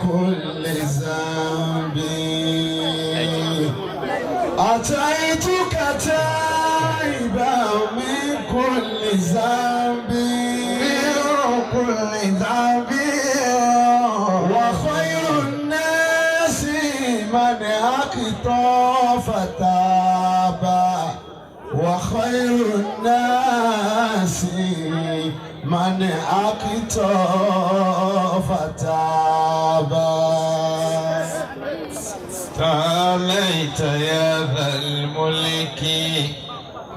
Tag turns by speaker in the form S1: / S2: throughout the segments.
S1: كل ذنب أتيتك تائبا من كل ذنب وخير الناس من أخطأ فتاب وخير الناس من أخطأ فتاب
S2: تعاليت يا ذا الملك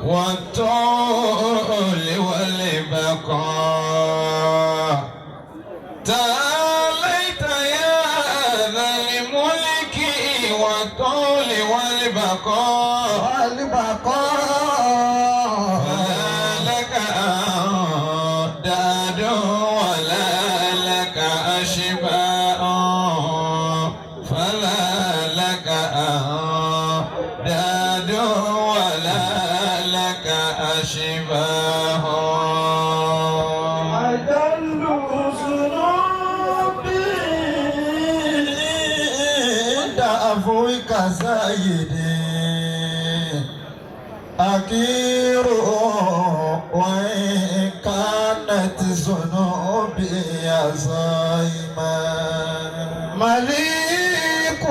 S2: والطول والبقاء تعاليت يا ذا الملك والطول والبقاء فلا لك أعداد ولا لك أشباء فلا لك أعداد ولا لك أشباه
S1: أجل ذنوبي عند عفوك سيدي أكير وإن كانت ذنوبي عظيمة مليك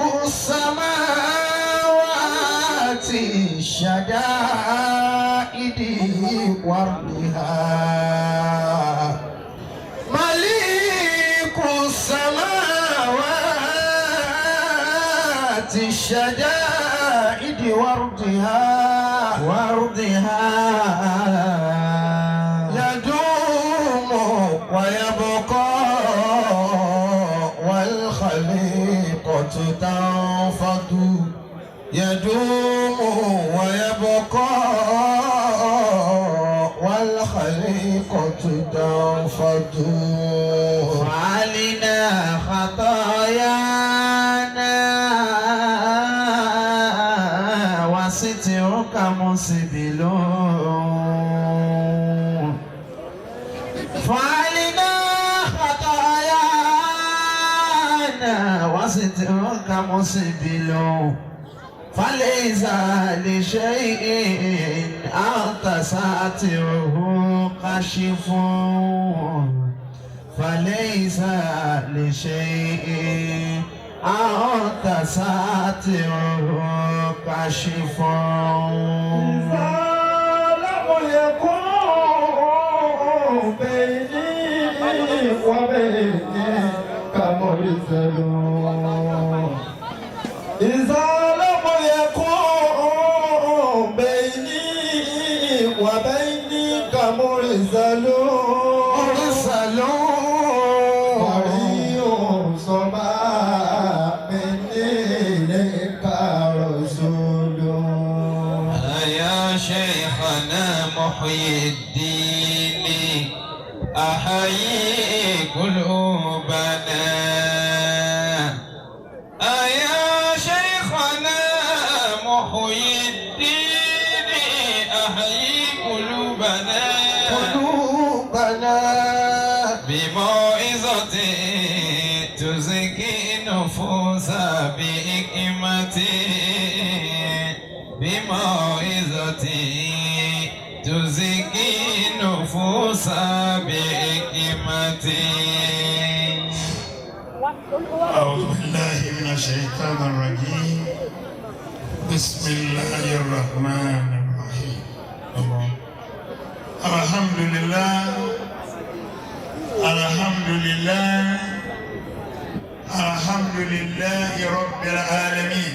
S1: السماوات الشدائد وردها مليك السماوات الشدائد وردها يدوم ويبقى والخليقة تنفض يدوم ويبقى والخليقة تنفض فعلنا خطايانا وسترك مسبل فعلنا خطايانا وسترك مسبل فليس لشيء أنت ساتره كشف فليس لشيء أنت ساتره كشف إذا لم يكن بيني وبينك مرسل إذا لم يكن بيني وبينك مرسل فري صبا مني إليك رسول
S2: يا شيخنا محيي الدين أحيي قلوبنا يا شيخنا محيي الدين أحيي قلوبنا بموعظة تزكي نفوس بحكمة بموعظة تزكي نفوس بحكمة
S3: أعوذ بالله من الشيطان الرجيم بسم الله الرحمن الرحيم الحمد لله الحمد لله الحمد لله رب العالمين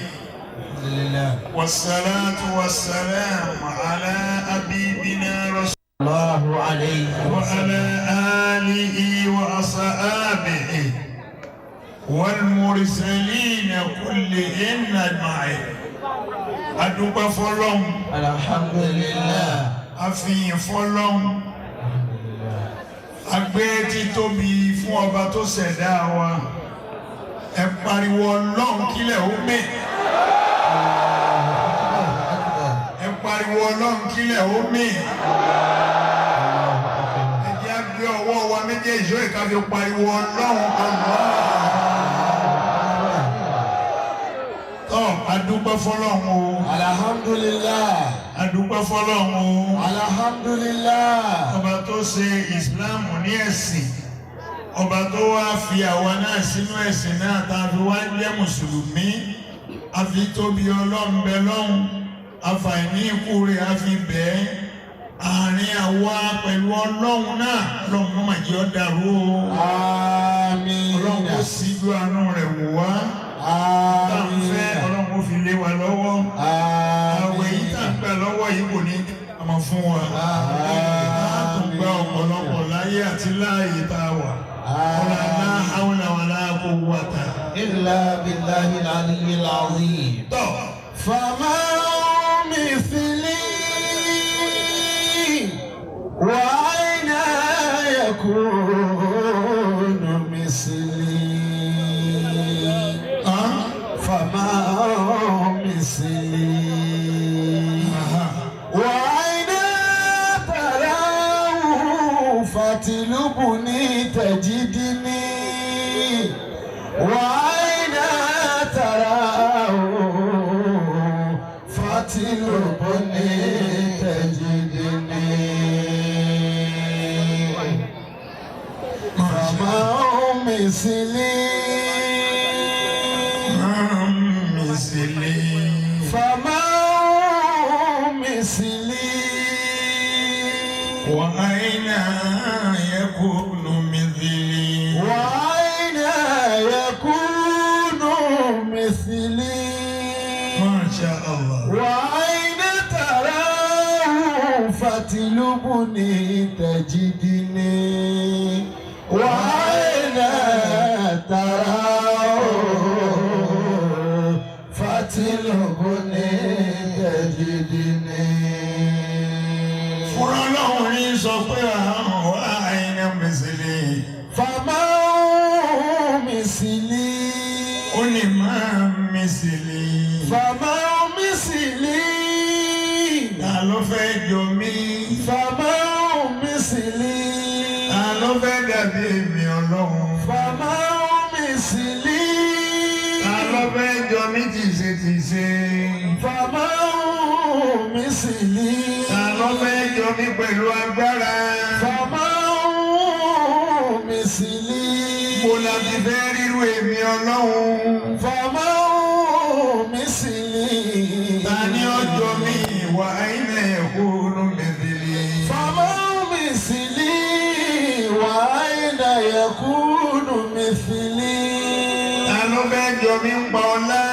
S3: والصلاة والسلام على حبيبنا رسول
S1: الله عليه
S3: وعلى آله وأصحابه والمرسلين كلهم أجمعين أدوب فلوم
S1: الحمد لله
S3: àfihàn fọ́lọ́hun agbé títóbi fún ọba tó ṣẹ̀dá wa ẹ pariwo Ọlọ́run kílẹ̀ ó mì ẹ pariwo Ọlọ́run kílẹ̀ ó mì ẹ jẹ́ gbé ọwọ́ wa méjèèjì ó ìka fi pariwo Ọlọ́run Allah adúpẹ́ fọ́lọ́run o.
S1: Alhamdulillah.
S3: adúpẹ́ fọ́lọ́run o.
S1: Alhamdulillah.
S3: ọba tó ṣe ìsìláàmù ní ẹ̀sìn, ọba tó wá fi àwa náà sínú ẹ̀sìn náà tá a fi wá jẹ́ mùsùlùmí, a fi tóbi ọlọ́run bẹ lọ́hùn, àfàìní ikú rẹ̀ a fi bẹ́ẹ̀ àárín àwa pẹ̀lú ọlọ́run náà ọlọ́run má jẹ́ ó dàrú o.
S1: Àmín.
S3: ọlọ́run kò síjú àánú rẹ̀ wò wá.
S1: Àmín.
S3: ọlọ́run kò fi lé wa lọ́wọ́. àwẹ̀ yìí tá ń gbà lọ́wọ́ yìí kò ní àmọ́ fún wa. a tún gba ọ̀pọ̀lọpọ̀ láyé àti láàyè tá a wà. ọ̀la náà hawla wala quwwata.
S1: إلا بالله العلي العظيم.
S3: tọ́
S1: فما مثلي وأين يكون مثلي فما مثلي وأين تراه فتلبني تجدني وأين تراه فتلبني تجدني فما مثلي
S3: mísìlì.
S1: فما مثلي
S3: وأين يكون مثلي.
S1: وأين يكون مثلي
S3: ما شاء الله.
S1: وأين تراه فتلبني تجدني وأين تراه فتلبني تجدني
S3: fúnra ọlọ́run ní sọ pé àwọn àìní mísìlì.
S1: فما مثلي
S3: ó ní máa mísìlì.
S1: فما مثلي
S3: ta ló fẹ́ jọ mí.
S1: فما مثلي
S3: ta ló fẹ́ dàbí èmi ọlọ́run.
S1: فما مثلي
S3: ta ló fẹ́ jọ mí tìṣe.
S1: فما مثلي
S3: ta ló fẹ́ jọ mí pẹ̀lú agbára.
S1: فما مثلي
S3: mo la ti fẹ́ ríru èmi ọlọ́run.
S1: فما مثلي
S3: ta ni ọjọ́ mi wà àìní yakunu mithli.
S1: فما مثلي وأين يكون مثلي
S3: ta ló fẹ́ jọ mí ń pa ọlá.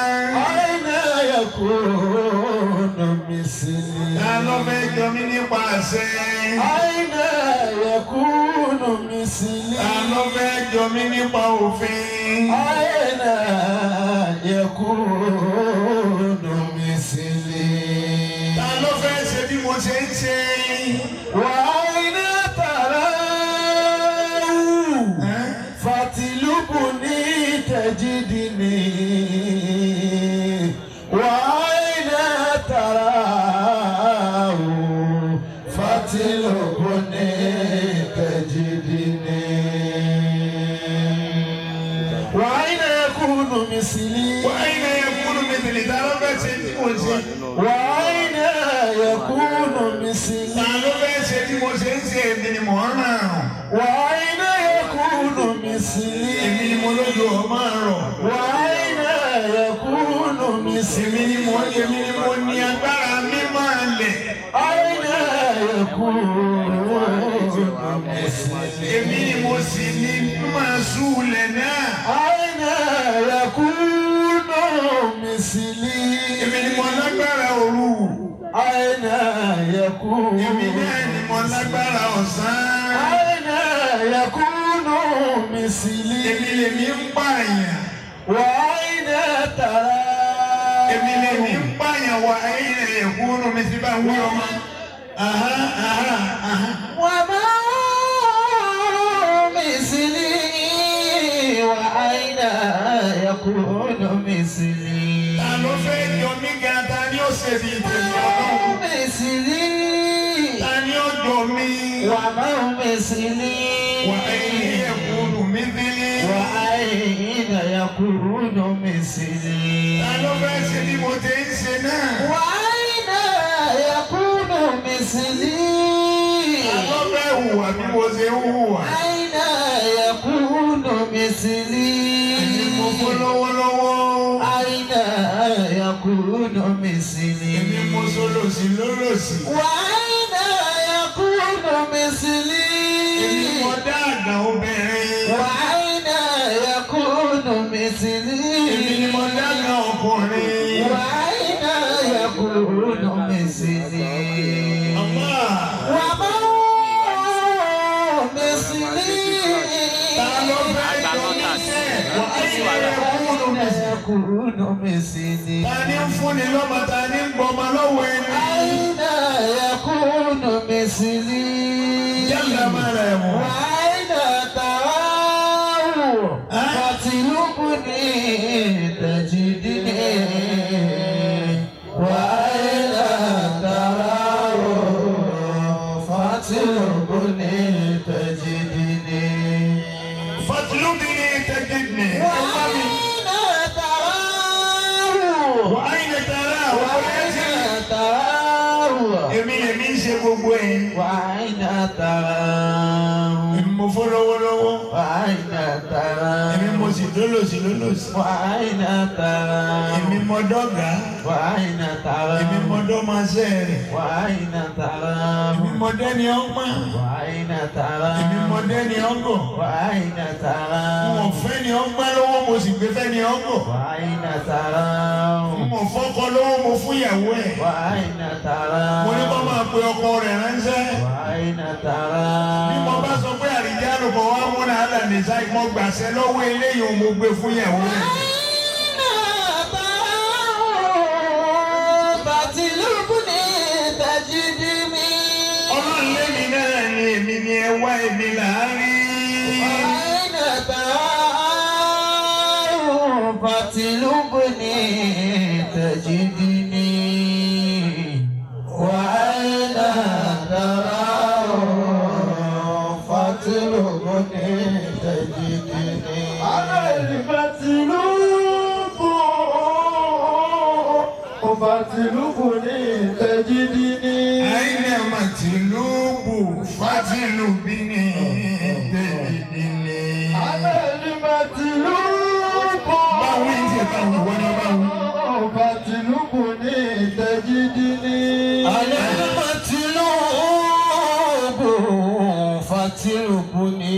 S1: أين يكون مثلي
S3: ta ló fẹ́ jọ mí nípa àṣẹ.
S1: أين يكون مثلي
S3: ta ló fẹ́ jọ mí nípa òfin.
S1: أين يكون مثلي
S3: ta ló fẹ́ ṣe bí mo ṣe ń ṣe.
S1: وأين تراه فتلبني تجدني وأين تراه فتلبني تجدني وأين يكون مثلي
S3: وأين يكون مثلي. ta ló fẹ́ ṣe bí mo ṣe.
S1: وأين يكون مثلي
S3: ta ló fẹ́ ṣe bí mo ṣe ń ṣe. èmi ni mò ń ràn.
S1: وأين يكون
S3: èmi
S1: مثلي
S3: ni mo lójú ọmọ rọ̀.
S1: وأين يكون
S3: èmi
S1: مثلي
S3: ni mo ní agbára mímọ́ lẹ̀.
S1: أين يكون مثلي
S3: èmi ni mo sì ní máa súlẹ̀ náà.
S1: أين يكون مثلي
S3: èmi ni mo lágbára òru.
S1: أين يكون
S3: èmi náà ni mo lágbára ọ̀sán.
S1: أين يكون مثلي
S3: èmi lèmi ń pààyàn.
S1: وأين ترى
S3: èmi lèmi ń pààyàn wà ayé ẹ̀kúnnù mi ti bá ń wí ọmọ.
S1: وما مثلي وأين يكون مثلي
S3: ta ló fẹ́ jọ mí gan. ta ni ó ṣe bí tèmi ọlọ́run.
S1: مثلي
S3: ta ni ó jọ mí.
S1: وما مثلي
S3: wà ayé ẹ̀kúnnù mi délé.
S1: وأين يكون يكون مثلي
S3: Ta ló fẹ́ ṣe bí mo ti ń ṣe náà?
S1: وأين يكون مثلي
S3: Ta ló fẹ́ hùwà bí mo ṣe ń hùwà?
S1: أين يكون مثلي
S3: Èmi mo fọ́ lọ́wọ́lọ́wọ́.
S1: أين يكون مثلي
S3: Èmi mo sọlọ́sì lọ́lọ́sì.
S1: وأين يكون مثلي
S3: Èmi mo dá àgbà obìnrin.
S1: وأين يكون مثلي
S3: Èmi ni mo dá àgbà ọkùnrin.
S1: وأين يكون مثلي
S3: Allah.
S1: وما مثلي
S3: Ta ló fẹ́ jọ mí sẹ́? Wà á yẹ kúrò mi sí.
S1: يكون مثلي
S3: Ta ni ń fúnni lọ́mọ? Ta ni ń gbọmọ lọ́wọ́ ẹni?
S1: أين يكون مثلي
S3: Yálà máa rẹ̀ wọ̀.
S1: وأين تراه فتلبني تجدني وأين تراه فتلبني تجدني
S3: فاطلبني تجدني.
S1: وأين تراه
S3: وأين تراه؟
S1: وأين تراه
S3: Èmi lèmi ń ṣe gbogbo ẹ̀.
S1: وأين تراه
S3: Èmi mo fọ́ lọ́wọ́lọ́wọ́.
S1: وأين تراه
S3: Èmi mo sì lólòsì lólòsì.
S1: وأين تراه
S3: Èmi mo dọ́gà.
S1: وأين تراه
S3: Èmi mo dọ́mọṣẹ́ rẹ̀.
S1: وأين تراه
S3: Èmi mo dẹ́ni ọgbọ́n.
S1: وأين تراه
S3: Èmi mo dẹ́ni ọgọ̀.
S1: وأين
S3: Mo
S1: تراه
S3: fẹ́ ni ọgbọ́n lọ́wọ́ mo sì gbé fẹ́ ni ọgọ̀.
S1: وأين تراه
S3: Mo fọ́kọ lọ́wọ́ mo fún ìyàwó ẹ̀.
S1: وأين تراه
S3: Mo ní kó máa pe ọkọ rẹ̀ ránṣẹ́.
S1: وأين
S3: Bí mo
S1: تراه
S3: bá sọ pé àríjá lùkọ́ wá múra àlà nìsa mo gbàṣẹ lọ́wọ́ eléyìí mo gbé fún ìyàwó rẹ̀. Ọlọ́run lémi náà ni èmi ni ẹ wá èmi láàárín.
S1: فتلبني تجدني وأين تراه فتلبني تجدني فتلبني تجدني
S3: Àìní màtìlúbù fátìlúbìnì tẹ̀lìdìní. Báwo ń ṣe báwo wọ́n ní báwo?
S1: فتلبني تجدني أنا المطلوب فتلبني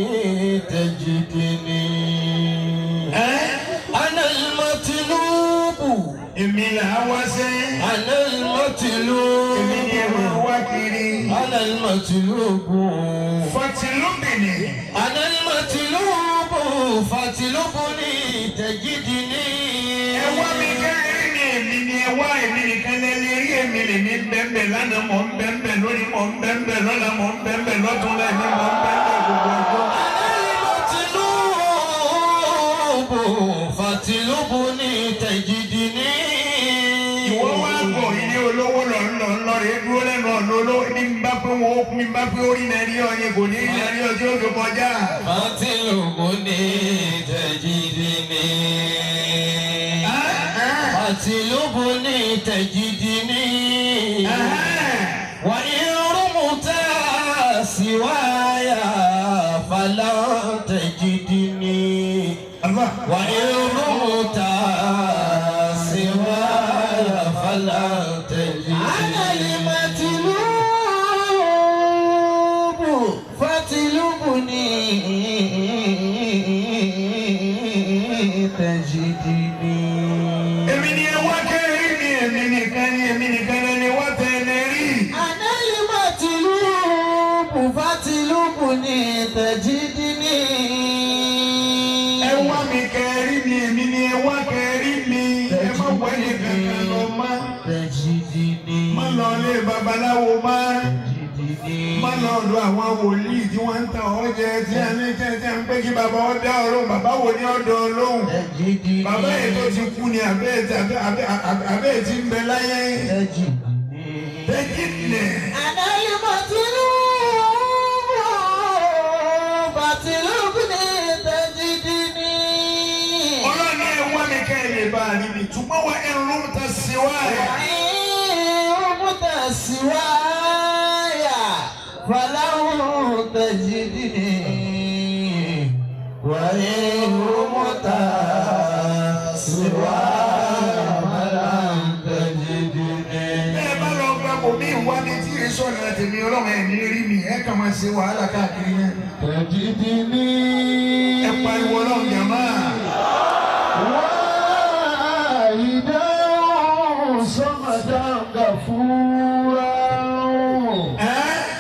S1: تجدني أنا المطلوب
S3: Èmi là á wá sẹ́.
S1: أنا المطلوب
S3: Èmi ni ẹ máa wá kiri.
S1: أنا المطلوب
S3: Fátìlúbìnì.
S1: أنا المطلوب فتلبني تجدني
S3: Ẹ wá mi kẹ́rin ni èmi ni ẹ wá èmi nìkan lẹ́lẹ́ rí èmi lè ní bẹ́ẹ̀bẹ̀ lánàá mọ̀ ń bẹ́ẹ̀bẹ̀ lórí mọ̀ ń bẹ́ẹ̀bẹ̀ lọ́la mọ̀ ń bẹ́ẹ̀bẹ̀ lọ́tún lẹ́ni mọ̀ ń bẹ́ẹ̀bẹ̀ gbogbo ọjọ́.
S1: فتلبني تجدني
S3: Ìwọ wá gbọ̀ ilé olówó lọ rẹ̀ dúró lẹ́nu ọ̀nà olówó ní bá pé wọn ó pín bá pé orí náà rí ọyẹ kò ní rí náà rí ọjọ́ òjò kọjá.
S1: فتلبني تجدني فتلبني تجدني وإن رمت سوايا فلا تجدني
S3: Allah.
S1: وإن رمت سوايا فلا تجدني أنا المطلوب فتلبني تجدني
S3: Èmi ni ẹ wá kẹ́rin ni èmi nìkan ni wá tẹ̀lé rí.
S1: أنا المطلوب فتلبني تجدني
S3: Ẹ wá mi kẹ́rin ni èmi ni ẹ wá kẹ́rin mi. Ẹ má wọ ẹni kankan lọ mọ́.
S1: تجدني
S3: Má lọ ilé babaláwo mọ́.
S1: تجدني
S3: Má lọ ọ̀dọ̀ àwọn wòlíì tí wọ́n ń ta ọ̀jẹ̀ tí a ní tẹ́tẹ́ ń pé kí bàbá ọ dá ọlọ́run. Bàbá wo ni ọ̀dọ̀ ọlọ́run?
S1: تجدني
S3: Bàbá yìí tó ti kú ni àbẹ́ tí ń bẹ láyé.
S1: تجدني
S3: Tẹ́jìnì.
S1: أنا المطلوب فتلبني تجدني
S3: Ọlọ́run ẹ wá mi rí mi túmọ̀ wá ẹ̀rù ta sí wá.
S1: Rúbùtà síwáyà fàlàhùn tẹ̀jìdìní. Wàyé rúbùtà síwáyà fàlàhùn tẹ̀jìdìní.
S3: Bẹ́ẹ̀ bá lọ gba kò mí wá ní tí èso ọ̀nà tèmi ọlọ́run ẹ̀ ní rí mi ẹ̀ kàn máa ṣe wàhálà káàkiri náà.
S1: Tẹ̀jìdìní.
S3: Ẹ pariwo ọlọ́run jàmá.
S1: صمدا غفورا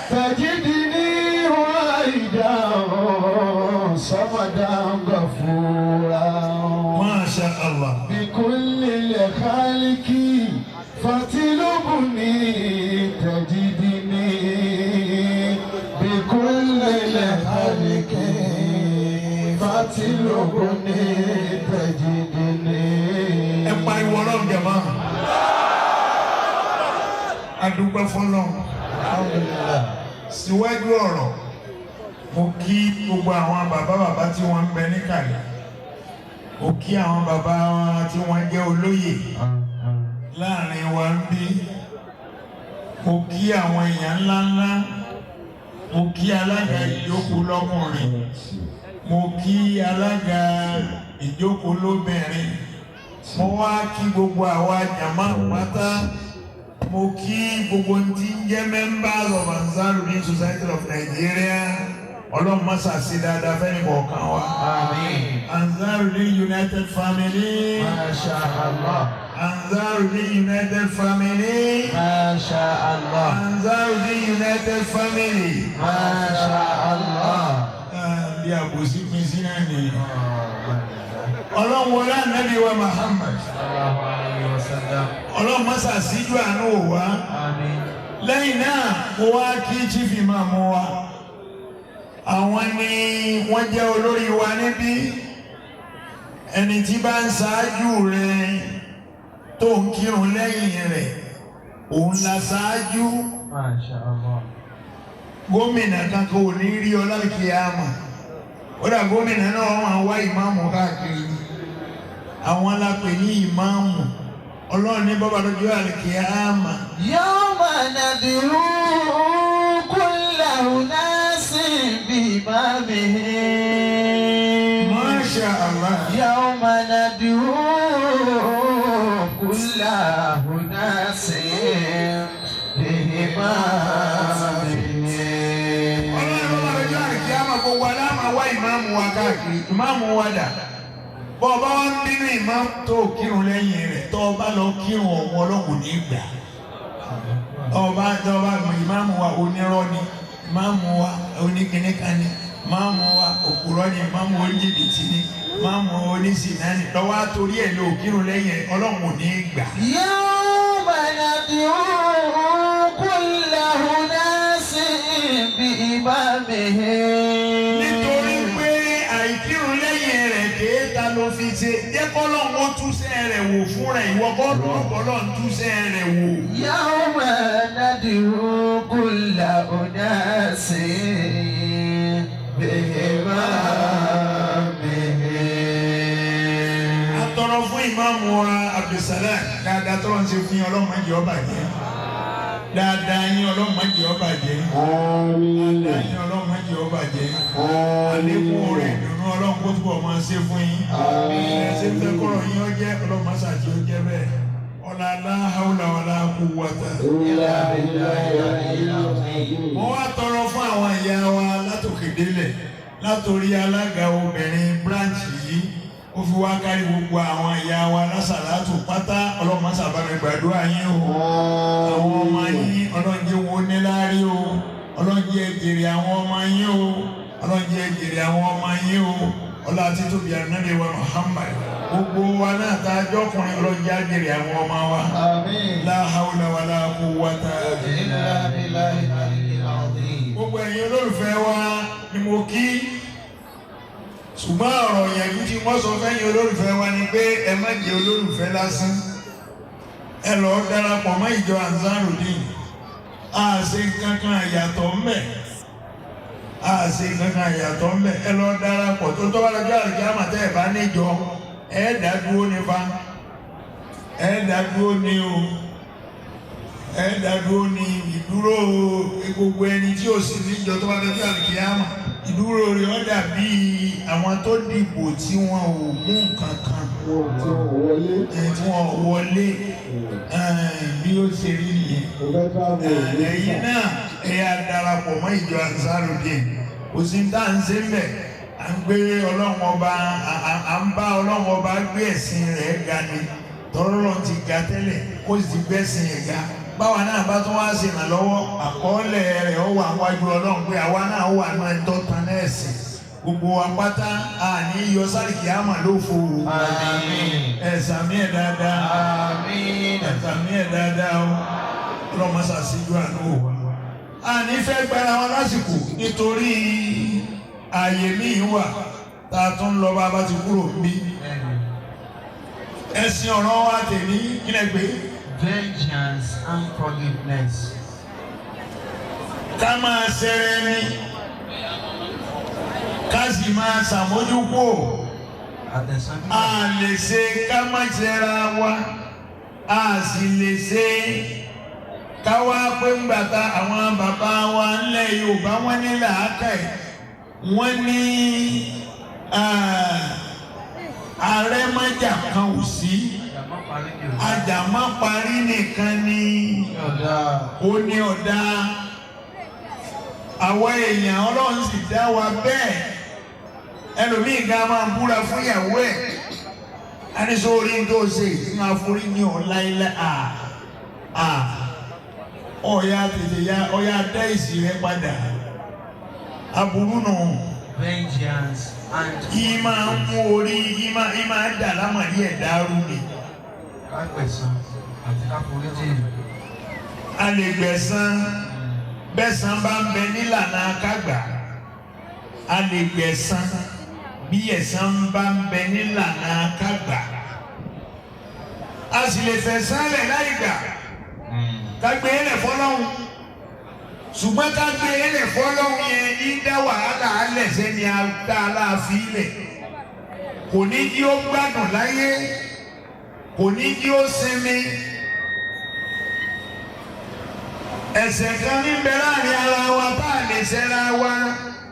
S1: تجدني واحدا صمدا غفورا
S3: ما شاء الله
S1: بكل الخالق فتلبني تجدني بكل الخالق فتلبني تجدني
S3: ẹ pariwo ọlọ́run jàmá. Adúpẹ́ fọ́lọ́run. Síwájú ọ̀rọ̀ mo kí gbogbo àwọn bàbá tí wọ́n ń bẹ níkàlẹ̀. Mo kí àwọn bàbá wọn tí wọ́n jẹ́ olóyè láàrin wa ń bí. Mo kí àwọn èèyàn ńláńlá. Mo kí alága ìjókòó lọ́kùnrin. Mo kí alága ìjókòó lóbìnrin. Mo wá kí gbogbo àwa jàmá pátá. Mo kí gbogbo tí ń jẹ́ members of Ansarudeen Society of Nigeria. Ọlọ́run má ṣàṣì dáadáa fẹ́ni kọ̀ọ̀kan wa.
S1: Àmín.
S3: Ansarudeen United Family.
S1: Masha Allah.
S3: Ansarudeen United Family.
S1: Masha Allah.
S3: Ansarudeen United Family.
S1: Masha Allah.
S3: Bí àbòsí pín sí náà nìyí. Ọlọ́run wọlé ànábì wa Muhammad.
S1: Sallallahu alayhi wa sallam.
S3: Ọlọ́run má ṣàṣíjú àánú wò wá.
S1: Àmín.
S3: Lẹ́yìn náà mo wá kí chief imam wa. Àwọn ni wọ́n jẹ́ olórí wa níbí. Ẹni tí bá ń ṣáájú rẹ̀ tó ń kírun lẹ́yìn rẹ̀ òun la ṣáájú.
S1: Masha Allah.
S3: Gómìnà kankan ò ní rí ọ lálùkìyámà. Ó dà gómìnà náà wọ́n máa wá ìmáàmù káàkiri. Àwọn alápè ní ìmáàmù. Ọlọ́run ní bọ́bá lójú àlùkìyámà.
S1: Yawma nad'u kulla unasin bimamihim.
S3: Masha Allah.
S1: Yawma nad'u kulla unasin bimamihim.
S3: Ọlọ́run bọ́bá lójú àlùkìyámà gbogbo aláàmà wá ìmáàmù wa káàkiri. Ìmáàmù wa dà. Bọ́ọ̀bá wá ń bínú ìmáàmù tó kírun lẹ́yìn rẹ̀ tó bá lọ kírun ọ̀hún ọlọ́run ní ìgbà. Ọba ìmáàmù wa onírọ́ ni, ìmáàmù wa oníkìníkan ni, ìmáàmù wa òpùrọ́ ni, ìmáàmù oníjìbìtì ni, ìmáàmù oníṣìnà ni. Lọ́wọ́ àtòrí ẹ̀ ló kírun lẹ́yìn rẹ̀ ọlọ́run ní ìgbà.
S1: Yawma nad'u kulla unasin biimamihim.
S3: Nítorí pé àìkírun lẹ́yìn rẹ̀ kéèta ló fi ṣe jẹ́ kọ́lọ́run ó túṣẹ́ rẹ̀ wò fún rẹ̀ ìwọ kọ́lọ́run túṣẹ́ rẹ̀ wò.
S1: Yawma nad'u kulla unasin biimamihim.
S3: Atọrọ fún ìmáàmù wa Abdulsalam dáadáa tọrọ ń ṣe fún yín ọlọ́run má jẹ́ ó bàjẹ́. Dáadáa yín ọlọ́run má jẹ́ ó bàjẹ́. Dáadáa yín ọlọ́run má jẹ́ ó bàjẹ́. Àlékún rẹ̀ ìdùnnú ọlọ́run kó túbọ̀ máa ṣe fún yín. Ẹ̀ṣẹ̀ fẹ́ kọ́rọ̀ yín ọjẹ́ ọlọ́run má ṣàjì ó jẹ́ bẹ́ẹ̀. Ọ̀la la hawla wala quwwata. Mo wá tọrọ fún àwọn ìyá wa látòkè délẹ̀ látòrí alága obìnrin branch yìí. Ó fi wá kárí gbogbo àwọn ìyá wa lásàlátù pátá ọlọ́run má ṣàbámi gbàdúrà yín o. Àwọn ọmọ yín ọlọ́run jẹ́ wọn níláárí o. Ọlọ́run jẹ́ jèrè àwọn ọmọ yín o. Ọlọ́run jẹ́ jèrè àwọn ọmọ yín o. Ọlá títóbi ànábì wa Muhammad. Gbogbo wa náà tá a jọkùnrin ọlọ́run jẹ́ jèrè àwọn ọmọ wa.
S1: Àmín.
S3: La hawla wala quwwata
S1: Illa billahi al-aliyyil azim.
S3: Gbogbo ẹ̀yin olólùfẹ́ wa ni mo kí. Ṣùgbọ́n ọ̀rọ̀ ìyànjú tí wọ́n sọ fẹ́yìn olólùfẹ́ wa ni pé ẹ má jẹ́ olólùfẹ́ lásán. Ẹ lọ darapọ̀ mọ́ ìjọ Ansarudeen. A ṣe kankan àyàtọ̀ ńbẹ̀. Ẹ lọ darapọ̀ tó tọ́ bá lọ́jọ́ àlùkìyámà tẹ́ ẹ bá níjọ. Ẹ dá dúró nípa. dádúró ní o dádúró ní ìdúró gbogbo ẹni tí ó sì níjọ tó bá dọjọ́ àlùkìyámà ìdúró rẹ̀ ó dàbí àwọn tó dìbò tí wọn ò mú nǹkan kan tí wọn wọlé bí ó ṣe rí nìyẹn. ẹ̀yin náà ẹ̀yà darapọ̀ mọ́ ìjọ Ansarudeen kò sí tá à ń ṣe mbẹ̀ à ń gbé Ọlọ́run ọba à ń bá Ọlọ́run ọba gbé ẹ̀sìn rẹ̀ ga ni tọ́lọ́run ti ga tẹ́lẹ̀ kó sì ti gbẹ́sìn ẹ̀ ga báwa náà bá tún wá ṣe ìrànlọ́wọ́ àkọọ́lẹ̀ rẹ̀ ó wà wájú Ọlọ́run pé àwa náà wà náà ẹ̀ tó tan náà ẹ̀sìn gbogbo apáta àní yọ sárìkì àmà ló fò ẹ̀sàmí ẹ̀ dáadáa ẹ̀sàmí ẹ̀ dáadáa ó lọ́mọ́sà síjú àánú wò wá. àní fẹ́ gbára wọn lásìkò nítorí ààyè míì wà tá a tún lọ bá a bá ti kúrò bí. ẹ̀sìn ọ̀rọ̀ wa tèmi kílẹ̀ pé.
S1: Vengeance and forgiveness.
S3: ká máa ṣẹrẹ ní ká sì máa ṣàmójúkò a lè ṣe ká má ṣẹra wa a sì lè ṣe ká wá pé ń gbàtà àwọn bàbá wa ńlẹ̀ Yorùbá wọn ní làákàyè wọn ní ààrẹ májà kan ò sí àjàmá parí nìkan ni ó ní ọ̀dà àwọn èèyàn Ọlọ́run sì dá wa bẹ́ẹ̀ ẹlòmíì gan máa ń búra fún ìyàwó ẹ̀ anísọ orí tó ṣe ìsinmi àforí ní ọ̀láìlá ọ̀ya tètè ya ọ̀ya dá ìsì rẹ padà aburú nù.
S1: Vengeance and
S3: ìmọ̀ ń mú orí ìmọ̀ dà lámàrí ẹ̀ dàrú ni.
S1: ká gbẹ̀san àti ká foríjì.
S3: a lè gbẹ̀san bẹ́sàn bá ń bẹ nílànà kágbà a lè gbẹ̀san bí ẹ̀san bá ń bẹ nílànà kágbà a sì lè fẹ̀san lẹ̀ láì gbà ká gbé ẹlẹ̀ fọlọ́hún ṣùgbọ́n ká gbé ẹlẹ̀ fọlọ́hún yẹn ní dá wàhálà alẹ̀ sẹ́ni àgbà aláàfin lẹ̀ kò ní kí ó gbádùn láyé kò ní kí ó sinmi. ẹ̀ṣẹ̀ kan ní bẹ láàrin ara wa bá a lè ṣẹra wa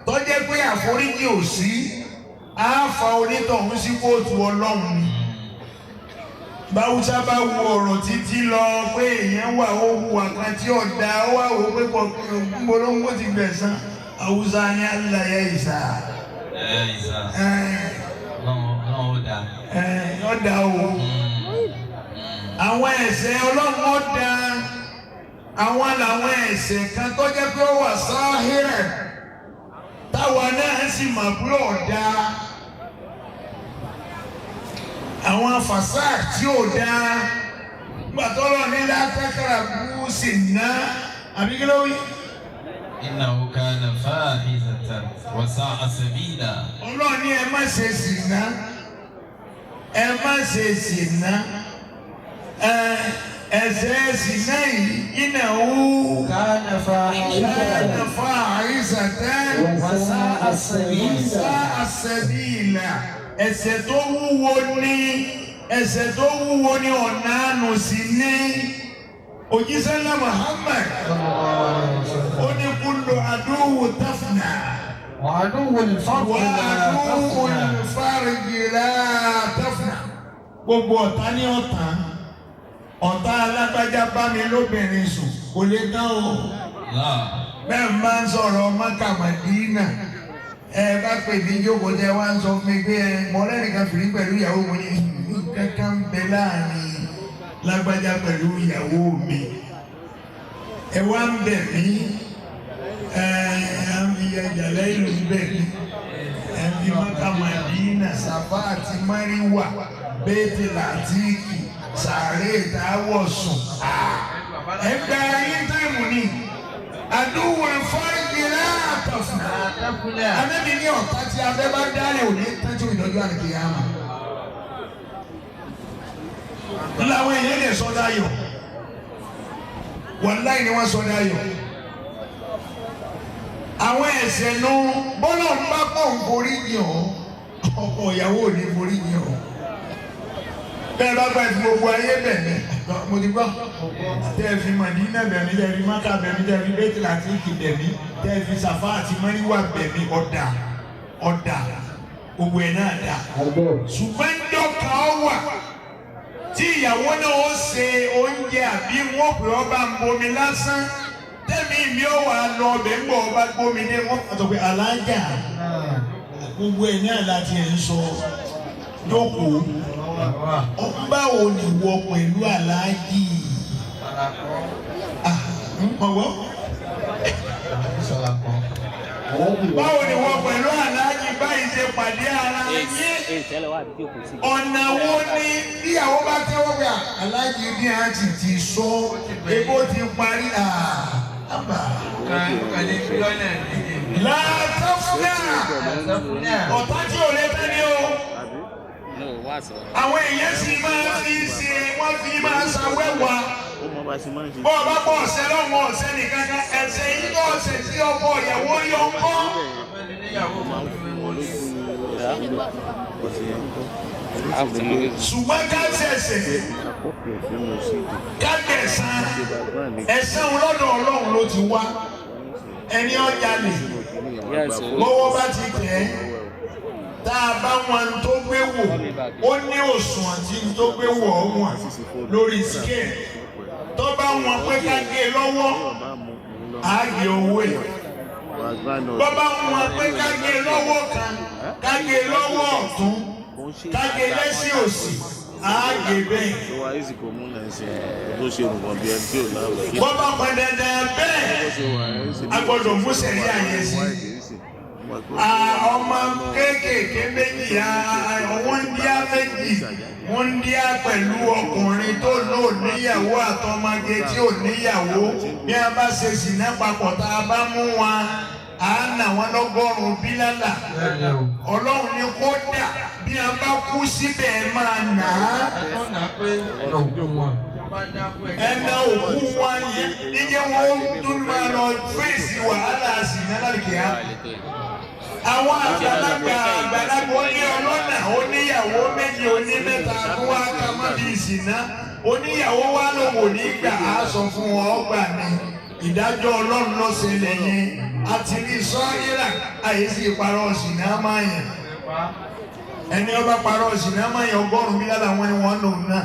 S3: tó jẹ́ pé àforíjì ò sí á fa onítọ̀hún sí kóòtù Ọlọ́run ni. báwùsá bá wo ọ̀rọ̀ títí lọ pé èèyàn wà ó hùwà kan tí ọ̀dà ó wà wò pé gbólóńgbò ti gbẹ̀san Haúsá ní aláya ìsà. ọ̀dà o àwọn ẹ̀ṣẹ̀ Ọlọ́run ọ̀dà. àwọn làwọn ẹ̀ṣẹ̀ kan tó jẹ́ pé ó wà sáhírẹ̀ táwa náà sì mọ̀ pé ọ̀dà àwọn fàṣà tí ò dá gbàtọ́lọ̀ nílá kákàrà bú sí ná àbíkílówí.
S2: innahu kana fahishatan wa sa'a sabila.
S3: Ọlọ́run ní ẹ má ṣe ṣìnà ẹ má ṣe ṣìnà ẹ̀ṣẹ̀ ṣìnà yìí innahu
S1: kana
S3: fahishatan
S1: wa sa'a
S3: sabila. ẹ̀ṣẹ̀ tó wúwo ní ọ̀nà àánú sí ní òjíṣẹ́ ńlá Muhammad ó ní kullu aduwwu tafna
S1: wa aduwwul
S3: farji la tafna. gbogbo ọ̀tá ní ọ̀tá alágbájá bá mi lóbìnrin sùn kò lè tán o. bẹ́ẹ̀ máa ń sọ̀rọ̀ Mákà Mádínà ẹ bá pè mí jókòó tẹ wá ń sọ fún mi pé mọ̀lẹ́rìn kan fìrí pẹ̀lú ìyàwó mi ní kankan bẹ láàrin lágbájá pẹ̀lú ìyàwó mi. ẹ wá ń bẹ̀ mí àmì ìyàjàlẹ̀ ìlú ń bẹ̀ mí ẹ̀mí Mákà Mádínà Sàfà àti Máríwà Béètì Làtíkì sàárè ìdáwọ̀sùn. ẹgbẹ́ ayé táìmù ni àdúgbò ìfọ́rìjì látọ̀fún. Anábì ní ọ̀tá tí abẹ́ bá dálé òní tẹ́jú ìdọ́jú àdìgbìyàmà. Láwọn èèyàn lè sọ dáyọ̀. Wàláhì ni wọ́n sọ dáyọ̀. Àwọn ẹ̀ṣẹ̀ nu bọ́lá ń bá pọ̀ ń forí yàn ọ́. Ọkọ ìyàwó ò ní forí yàn ọ́. bẹ́ẹ̀ bá gba ìfún gbogbo ayé bẹ̀ mí mo ti gbọ́ tẹ́ ẹ fi Mádínà bẹ̀ mí tẹ́ ẹ fi Mákà bẹ̀ mí tẹ́ ẹ fi Bẹ́tì Látìkì bẹ̀ mí tẹ́ ẹ fi Sàfá àti Márúwà bẹ̀ mí ọ̀dà gbogbo ẹ̀ náà dà ṣùgbọ́n dọ́kà ọ wà tí ìyàwó náà ó ṣe oúnjẹ àbí wọ́n pè ọ́ bá ń bomi lásán tẹ́mi mi ò wà lọ ọbẹ̀ ń bọ̀ ọba gbómi dé wọ́n kàn tó pé alájà gbogbo ẹ̀ náà láti ẹ̀ ń sọ jókòó báwo ni wọ pẹ̀lú aláàjì ọwọ́ báwo ni wọ pẹ̀lú aláàjì báyìí ṣe pàdé ara yín ọ̀nà wo ni bí àwọn bá tẹ́wọ́ gbà aláàjì ní àti ti sọ ebó ti parí àbá látọ́fúnà ọ̀tá tí ò lè tẹ́lẹ̀ o. Àwọn èèyàn sì máa fi ṣe wọ́n fi máa ṣàwẹ́wà. Bọ́ ọba pọ̀ ọ̀sẹ̀ lọ́wọ́ ọ̀sẹ̀ nìkan kan ẹ̀sẹ̀ yìí tó ọ̀sẹ̀ tí ọkọ ìyàwó yọ ń kọ́. Ṣùgbọ́n ká ṣẹ̀ṣẹ̀ ká gbẹ̀san ẹ̀san lọ́dọ̀ Ọlọ́run ló ti wá. Ẹni ọjà lè lọ́wọ́ bá ti tẹ̀ ẹ́. Tá a bá wọn tó gbé wò ó ní òṣùwọ̀n tí tó gbé wò ó wọ̀n lórí scale tó bá wọn pé ká gé lọ́wọ́ á gé owó ẹ̀ bó bá wọn pé ká gé lọ́wọ́ kan ká gé lọ́wọ́ ọ̀tún ká gé lẹ́sìn òsì á gé bẹ́ẹ̀. Bó bá pẹ́ dandan bẹ́ẹ̀ a gbọ́dọ̀ mú sẹ̀rí àyè sí. Ọmọ kéékèèké méjì wọ́n ń díá méjì wọ́n ń díá pẹ̀lú ọkùnrin tó lò níyàwó àtọmọge tí ò níyàwó bí a bá ṣe ṣìnà papọ̀ tá a bá mú wọn à á nà wọn lọ́gọ́rùn-ún bílálà Ọlọ́run ní kó dà bí a bá kú síbẹ̀ máa nà á. Ẹ̀nà òkú wọn níjẹ́ wọn tún máa lọ fèsì wàhálà ṣìnà lálùkìá. Àwọn àgbàlagbà oní ọlọ́nà oníyàwó méjì onímẹ́ta tó wá ká má bí ìsìná oníyàwó wá lòwò nígbà á sọ fún wọn ọgbà ni ìdájọ́ Ọlọ́run ló ṣẹlẹ̀ yẹn àti ní sọ́ọ́yìnrà àyèsí ìparọ́ ìsìná máa yàn ẹni ọba parọ́ ìsìná máa yàn 100 mílíọ̀nù àwọn ni wọ́n lò náà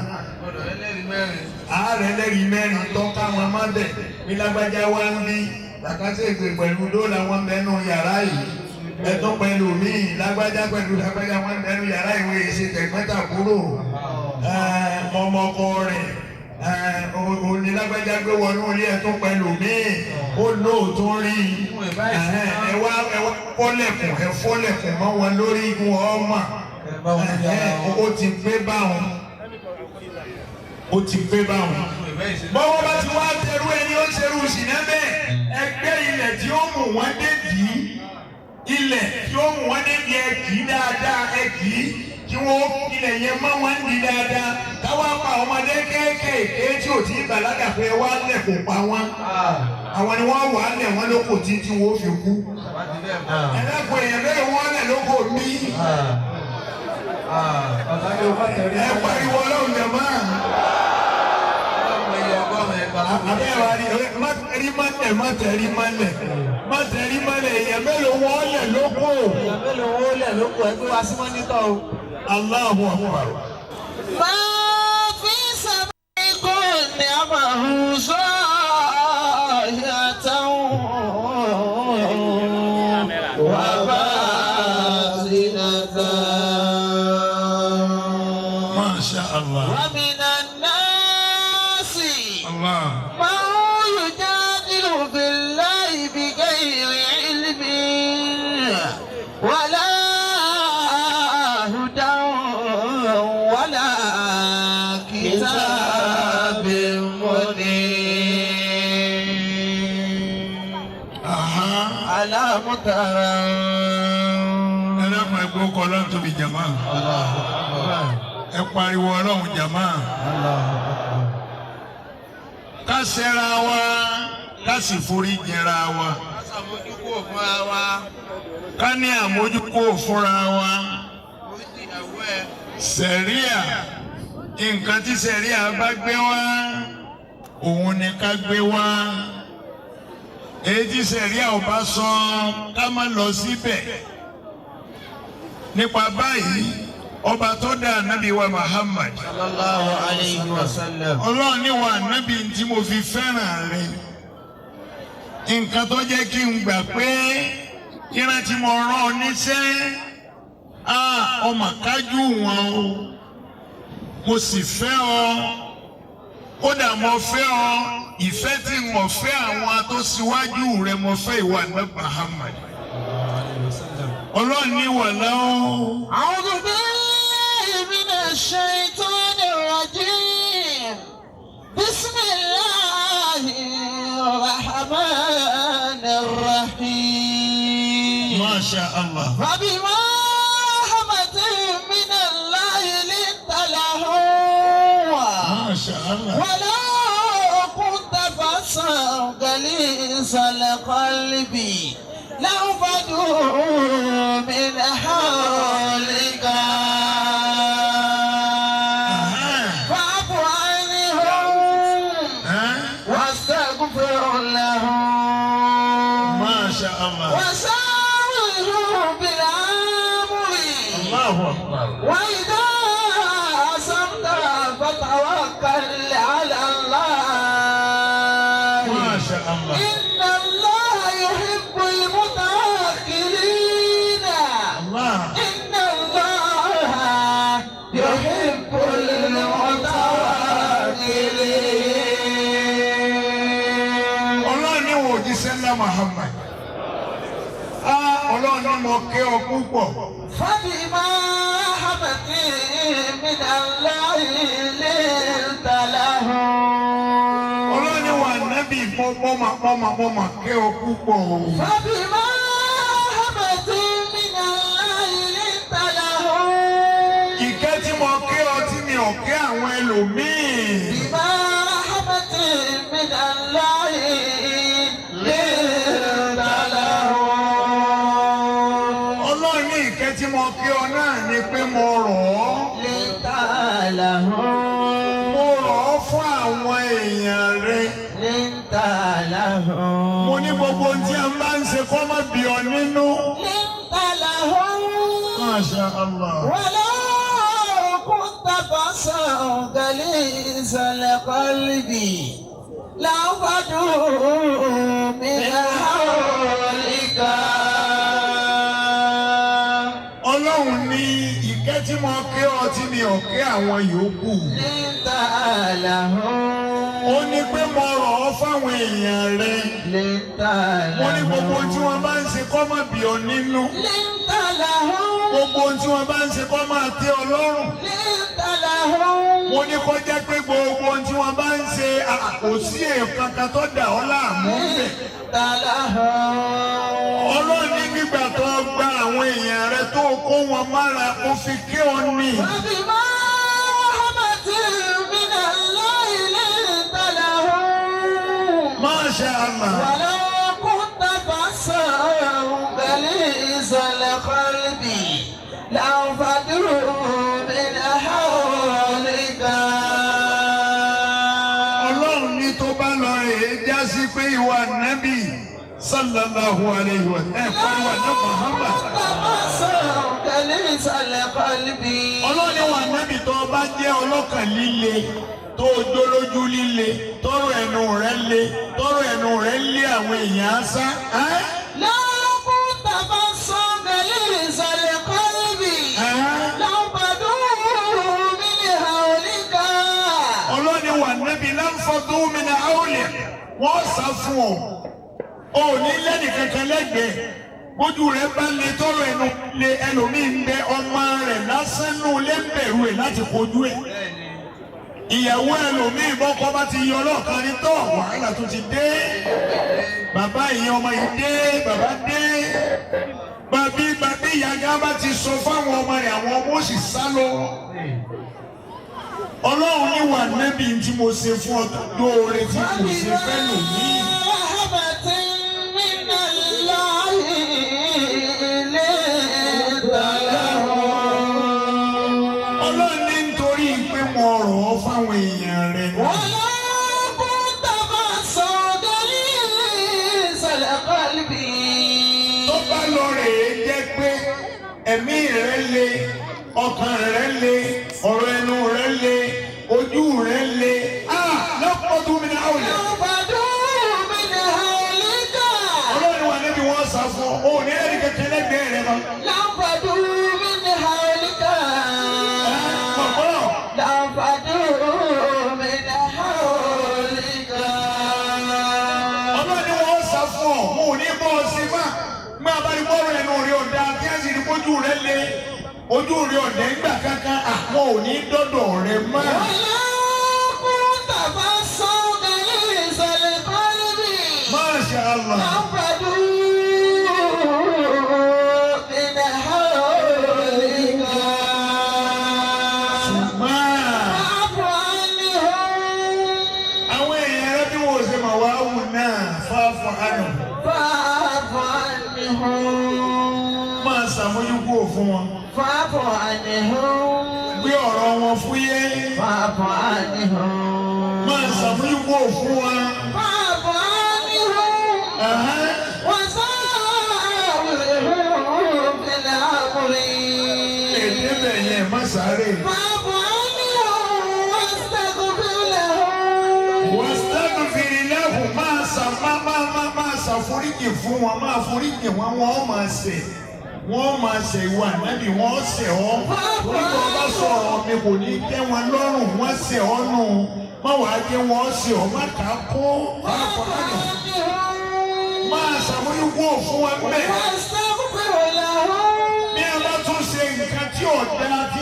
S3: ààrẹ lẹ́rìí mẹ́rin tọ́ka wọn má bẹ̀ bí lágbájá wá ń bí làkàtà ègbè pẹ̀lú dóòlà wọn mẹ́nu yàrá yìí. Ẹ̀tọ́ pẹ̀lú mi lágbájá pẹ̀lú lágbájá wọn lẹ́nu yàrá ìwé ṣe tẹ̀gbẹ́ta kúrò ọmọkọ rẹ̀ òní lágbájá gbé wọnú ilé ẹ̀tọ́ pẹ̀lú mi ó lóòótọ́ rí ẹwà fọ́lẹ̀kùn mọ́ wọn lórí igun ọmọ ó ti pé báwọn bọ́wọ́ bá ti wá tẹrú ẹni ó ṣerú ṣìnà bẹ́ẹ̀ ẹgbẹ́ ilẹ̀ tí ó mú wọn dé dìí ilẹ̀ tí ó mú wọn débi ẹ̀kí dáadáa ẹ̀kí kí wọ́n ilẹ̀ yẹn mọ́ wọn di dáadáa káwá pa ọmọdé kéékèèké tí ò tí bàlágà pé wá lẹ̀ kó pa wọn àwọn ni wọ́n wà lẹ̀ wọ́n lóko tí wọ́n fi kú ẹ̀dàpọ̀ èèyàn bẹ́ẹ̀ wọ́n lẹ̀ lóko mí ẹ pariwo Ọlọ́run jẹ̀ máa. Rí mọ́lẹ̀ èèyàn mélòó wọ́n lẹ̀ lóko. Ẹgbẹ́ wa sí mọ́nítọ̀ o. Allahu Akbar.
S4: Máa fi sàmì kò ní àmàhùn sọ́ọ̀yàtàwọn wà bá zinatan.
S3: Masha Allah.
S4: Wa minan nasi.
S3: Allah. Ẹlẹ́kùn ẹgbẹ́ ọkọ̀ Ọlọ́run tóbi jàmá. Ẹ pariwo Ọlọ́run jàmá. Ká ṣẹra wa, ká sì forí jẹra wa. Ká ní àmójúkúrò fúnra wa. Sẹ̀ríà nǹkan tí sẹ̀ríà bá gbé wá òun ni ká gbé wá èyí tí sẹ̀ríà ò bá sọ ká má lọ síbẹ̀ nípa báyìí ọba tó dá ànábì wa Muhammad
S4: sallallahu alayhi wa sallam.
S3: ọlọ́run ní wa ànábì tí mo fi fẹ́ràn rẹ̀ nǹkan tó jẹ́ kí n gbà pé ìran tí mo rán ọ níṣẹ́ ọmọ kájú wọn o mo sì fẹ́ ọ kódà mo fẹ́ ọ ìfẹ́ tí mo fẹ́ àwọn tó síwájú rẹ̀ mo fẹ́ ìwà ànábì Muhammad ọlọ́run ní wàlá o.
S4: A'udhu billahi minash shaitanir rajim. Bismillahir rahmanir rahim.
S3: Masha Allah.
S4: Fabima rahmatin minallahi linta lahum.
S3: Masha Allah.
S4: Walau kunta fassan ghalizal qalbi لانفضوا من حولك فاعف عنهم واستغفر لهم
S3: ما شاء الله
S4: وساورهم بالامر
S3: الله اكبر
S4: واذا عزمت فتوكل على الله
S3: ما شاء الله
S4: ان الله يحب المتوكلين إن الله يحب المتوكلين.
S3: Ọlọ́run ní wo òjíṣẹ́ ńlá Muhammad. Ọlọ́run ní mo kẹ́ ọ púpọ̀.
S4: فبما رحمة من الله لنت لهم.
S3: Ọlọ́run ní wa nábì mọ́ kẹ́ ọ púpọ̀ o.
S4: فبما رحمة من الله لنت لهم.
S3: Ìkẹ́ tí mo kẹ́ ọ tí mi ò kẹ́ àwọn ẹlòmíì.
S4: بما رحمة من الله لنت لهم.
S3: Ọlọ́run ní ìkẹ́ tí mo kẹ́ ọ náà ni pé mo rọ̀ ọ́.
S4: لنت لهم.
S3: Mo rọ̀ ọ́ fún àwọn èèyàn rẹ.
S4: لنت لهم.
S3: Mo ní gbogbo ohun tí a máa ń ṣe kọ́ má bí ọ nínú.
S4: لنت لهم.
S3: Masha Allah.
S4: ولو كنت فظا غليظ القلب لانفضوا من حولك.
S3: Ọlọ́run ní ìkẹ́ tí mo kẹ́ ọ tí mi ò kẹ́ àwọn yòókù.
S4: لنت لهم.
S3: Ó ní pé mo rọ̀ ọ́ fáwọn èèyàn rẹ.
S4: لنت
S3: Mo ní gbogbo ohun tí
S4: لهم.
S3: wọ́n bá ń ṣe kọ́ má bí ọ nínú.
S4: لنت لهم.
S3: Gbogbo ohun tí wọ́n bá ń ṣe kọ́ máa tẹ́ ọ lọ́rùn.
S4: لنت لهم.
S3: Mo ní kó jẹ́ pé gbogbo ohun tí wọ́n bá ń ṣe kò sí èèkàn kan tó dà ọ́ láàmú bẹ̀.
S4: لنت لهم.
S3: Ọlọ́run ní gbígbà tó gba àwọn èèyàn rẹ tó kó wọn mára ó fi ké ọ ní.
S4: فبما رحمة من الله لنت لهم.
S3: Masha Allah.
S4: ولو كنت فظا غليظ القلب لانفضوا من حولك.
S3: Ọlọ́run ní tó bá lọ rèé já sí pé ìwà nábì sallallahu alayhi wa sallam pariwo ní Muhammad.
S4: فظا غليظ القلب.
S3: Ọlọ́run ní wà nábì tó bá jẹ́ ọlọ́kàn líle tó jólójú líle tọrọ ẹnu rẹ̀ le tọrọ ẹnu rẹ̀ lé àwọn èèyàn sá.
S4: لو كنت فظا غليظ القلب لانفضوا من حولك.
S3: Ọlọ́run ní wà nábì láǹfọ̀dú mi ní àwòlẹ̀ wọ́n sá fún ọ. O ní lẹ́nì kankan lẹ́gbẹ̀ẹ́ bójú rẹ̀ bá le tọrọ ẹnu le ẹlòmíì ń bẹ ọmọ rẹ̀ lásán nù lé ń bẹ̀rù ẹ̀ láti kojú ẹ̀. Ìyàwó ẹlòmíì bọ́kọ bá ti yọ ọlọ́ọ̀kan ní tọ́ wàhálà tó ti dé. Bàbá ìyẹn ọmọ yìí dé bàbá dé. Bàbí ìyàgá bá ti sọ fáwọn ọmọ rẹ̀ àwọn ọmọ sì sá lọ. Ọlọ́run ní wà nẹ́bí tí mo ṣe fún ọ lóore tí kò ṣe fẹ́ lòmíì.
S4: رحمة من الله لنت لهم.
S3: Ọlọ́run ní nítorí pé mo rọ̀ fáwọn èèyàn rẹ̀ náà.
S4: ولو كنت فظا غليظ القلب
S3: Tó bá lọ rèé jẹ́ pé ẹ̀mí rẹ̀ le, ọkàn rẹ̀ le, ọ̀rọ̀ ẹnu rẹ̀ le, ojú rẹ̀ le. Lọ́pọ̀tún mi náà ò lè.
S4: لانفضوا من حولك
S3: Ọlọ́run wà níbi wọ́n sá fún ọ. O ní ẹ̀rí kékeré lẹ́gbẹ̀ẹ́ rẹ̀ lọ.
S4: لانفضوا من حولك
S3: Kọ̀kọ́rọ̀.
S4: لانفضوا من حولك
S3: Ọlọ́run ni wọ́n sá fún ọ. Mo ò ní bọ́ ọ sí máa. Máa bá ní bọ́ọ̀rù ẹnu rẹ̀ ọ̀dà kí á sì rí ojú rẹ̀ le. Ojú rẹ̀ ọ̀dẹ̀ ńgbà kankan àwọn ò ní dọ́dọ̀ rẹ̀ máa.
S4: ولو كنت فظا غليظ القلب
S3: Masha Allah.
S4: لانفضوا من حولك
S3: Ṣùgbọ́n
S4: فاعف عنهم
S3: àwọn èèyàn rẹ̀ bí wọ́n ṣe máa wá wù náà fáfọ́ àná.
S4: فاعف عنهم
S3: Máa ṣàmójúkú fún wọn.
S4: فاعف عنهم
S3: Gbé ọ̀rọ̀ wọn fúyẹ́.
S4: فاعف عنهم
S3: Máa ṣàmójúkú fún wọn.
S4: فاعف عنهم وساورهم في الأمر
S3: Èdè bẹ̀yẹn má sáré.
S4: فاعف عنهم واستغفر لهم
S3: Wastaghfir lahum máa ṣàforíjì fún wọn. Máa foríjì wọn, wọ́n máa ṣẹ̀. Wọ́n máa ṣẹ̀ ìwà nábì, wọ́n ṣẹ̀ ọ́. Torí tó bá sọ̀rọ̀ mi kò ní tẹ́ wọn lọ́rùn, wọ́n ṣẹ̀ ọ́ nù. Má wàá jẹ́ wọ́n ṣẹ̀ ọ́, má kà á kó. Máa ṣàmójúkú fún wọn bẹ́ẹ̀.
S4: واستغفر لهم
S3: Bí a bá tún ṣe nǹkan tí ọ̀dà tí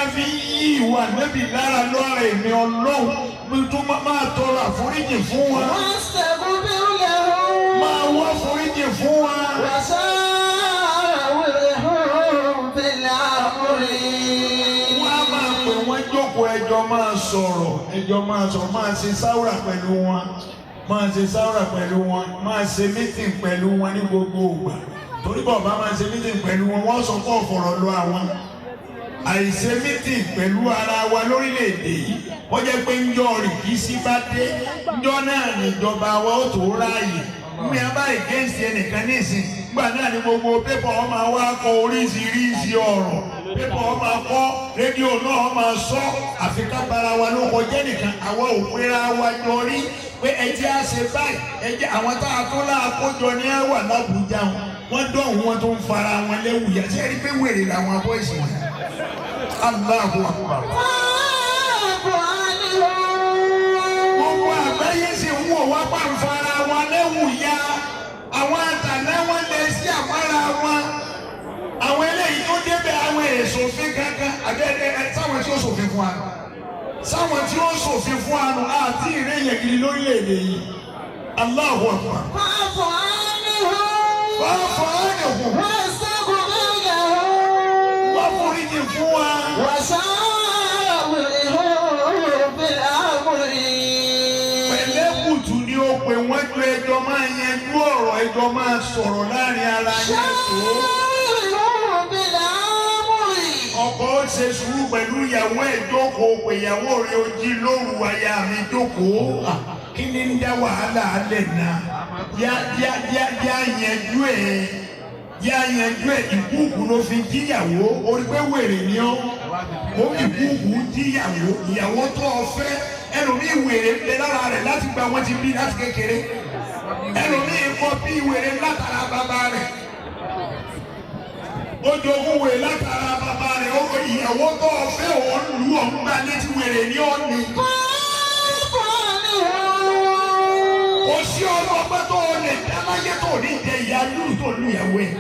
S3: a fi yí ìwà nábì lára lọ́rọ̀ èmi Ọlọ́run, mi tún máa tọrọ àforíjì fún wọn.
S4: واستغفر لهم
S3: Máa wá àforíjì fún wọn.
S4: وساورهم في الأمر
S3: Wọ́n á máa pè wọ́n jókòó ẹjọ́ máa sọ̀rọ̀, máa ṣe sáwùrà pẹ̀lú wọn. Máa ṣe sáwùrà pẹ̀lú wọn, máa ṣe mítìn pẹ̀lú wọn ní gbogbo ìgbà. Torí bọ̀ bá máa ṣe mítìn pẹ̀lú wọn, wọ́n sọ pé ọ̀fọ̀rọ̀ lọ àwọn. Àìṣe mítìn pẹ̀lú ara wa lórílẹ̀‐èdè yìí, wọ́n jẹ́ pé ńjọ́ rìkísí bá dé, ńjọ́ náà níjọba wa ó tó ráàyè. Mi a bá ìgẹ́ǹsì ẹnìkan nísìn, gbà náà ni gbogbo pépà wọn máa wá kọ oríṣiríṣi ọ̀rọ̀. Pépà wọn máa kọ, rédíò náà máa sọ, àfi ká bara wa ló kọjá nìkan, àwa ò pera wa jọ rí pé ẹjẹ́ á ṣe báyìí, ẹjẹ́ àwọn tá a tó láàkójọ ní àwà lábùjá wọn dọ̀hún wọn tó ń fara wọn léwu yá. Ṣé ẹ rí pé wèrè làwọn abọ́ ìsìn wọn? Allahu Akbar.
S4: فاعف عنهم
S3: Gbogbo àgbáyé sì ń wò wá pàǹfààrà wọn léwu ya. Àwọn àtàná wọn lè sí àpárá wọn. Àwọn eléyìí tó débẹ̀ àwọn èsòfin kankan àbẹ́ẹ̀dẹ́ sáwọn tí ó ṣòfin fún wa. Sáwọn tí ó ṣòfin fún wa nù àti ìrẹ́yìn gidi lórílẹ̀‐èdè yìí. Allahu Akbar.
S4: فاعف عنهم
S3: Fáfọ́ ànìhùn.
S4: واستغفر لهم
S3: Wọ́n foríjì fún wa.
S4: وساورهم في الأمر
S3: Pẹ̀lẹ́kùtù ni ó pè wọ́n ju ẹjọ́ máa yanjú ọ̀rọ̀ ẹjọ́ máa sọ̀rọ̀ láàrin ara yẹn tó.
S4: شاورهم في الأمر
S3: Ọkọ ó ṣe sùúrù pẹ̀lú ìyàwó ẹ̀ jókòó pé ìyàwó rẹ̀ ó jí lóru aya mi jókòó. Kí ni ń dá wàhálà alẹ̀ náà? Yá yanjú ẹ̀. Yá yanjú ẹ̀ ìkúùkù ló fi jíyàwó. Orí pé wèrè ni ọ́. Ó ìkúùkù jíyàwó. Ìyàwó tó o fẹ́. Ẹlòmíì wèrè ń bẹ lára rẹ̀ láti gba wọn ti bí láti kékeré. Ẹlòmíì kọ́ bí wèrè látara bàbá rẹ̀. Ó jogún wèrè látara bàbá rẹ̀. Ó ìyàwó tó o fẹ́ òun lù ọ́ ń gbà létí wèrè ní ọ̀nì.
S4: فاعف عنهم
S3: Kò sí ọmọ ọgbẹ́ tó o lè dá láyé tó o ní jẹ ìyá lùlù tó lu ìyàwó ẹ̀.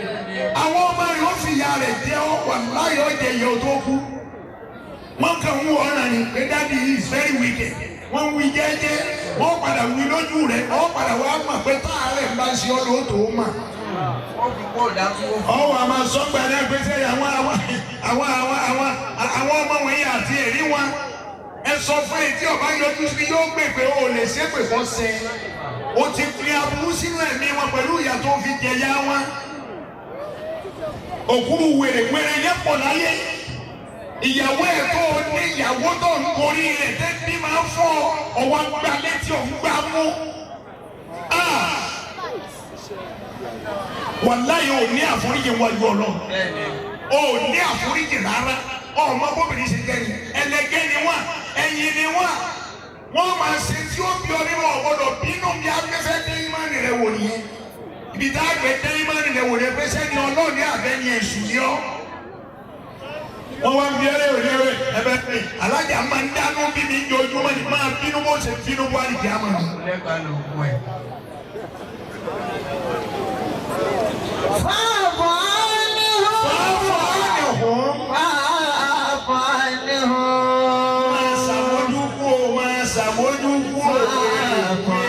S3: Àwọn ọmọ rẹ̀ ó fi ìyá rẹ̀ jẹ́ ọ̀pọ̀ láyọ̀ jẹ ìyá o tó kú. Wọ́n kàn ń wọ ọ̀ràn ní pé daddy is very wicked. Wọ́n wí jẹ́jẹ́, wọ́n padà wí lójú rẹ̀, wọ́n padà wá mọ̀ pé táàrẹ̀ ń bá ṣe ọ́ lóòótọ́ ó mà. Ọwọ́ àmà sọ́gbà náà pé sẹ́yìn àwọn ọmọ wọ̀nyí àti ẹ̀rí wọn. Ẹ sọ fún èyí tí ọba yọjú sí yóò gbè pé o lè ṣépè kọ́ sẹ. O ti fi aburú sínú ẹ̀mí wọn pẹ̀lú ìyà tó fi jẹ̀yà wọn. Òkúrú wèrè yẹn pọ̀ láyé. ìyàwó ẹ̀ tó ní ìyàwó tó ń gorí rẹ̀ tẹ́tí máa ń fọ́ ọwọ́ gbà létí òun gbà mú. wàláyé ò ní àforíjì wájú Ọlọ́run ò ní àforíjì rárá ọmọ bóbìnrin ṣe jẹ́ ni ẹlẹgẹ́ ni wọ́n ẹ̀yìn ni wọ́n máa ṣe tí ó bí ọ nínú ọ̀gbọ́dọ̀ bínú bí afẹ́fẹ́ dé ìmánì rẹ̀ wò nìyẹn ibi tá a gbé dé ìmánì rẹ̀ wò lè pèsè ní Ọlọ́run ní àbẹ́ni èṣù ni ọ́. wọ́n wá ń bí ẹrẹ́ òní ẹrẹ́ ẹbẹ́ pé alájà máa ń dánú bí mi ní ojúmọ́ ni máa bínú bó ṣe bínú bó àlìkí àmọ́ mi.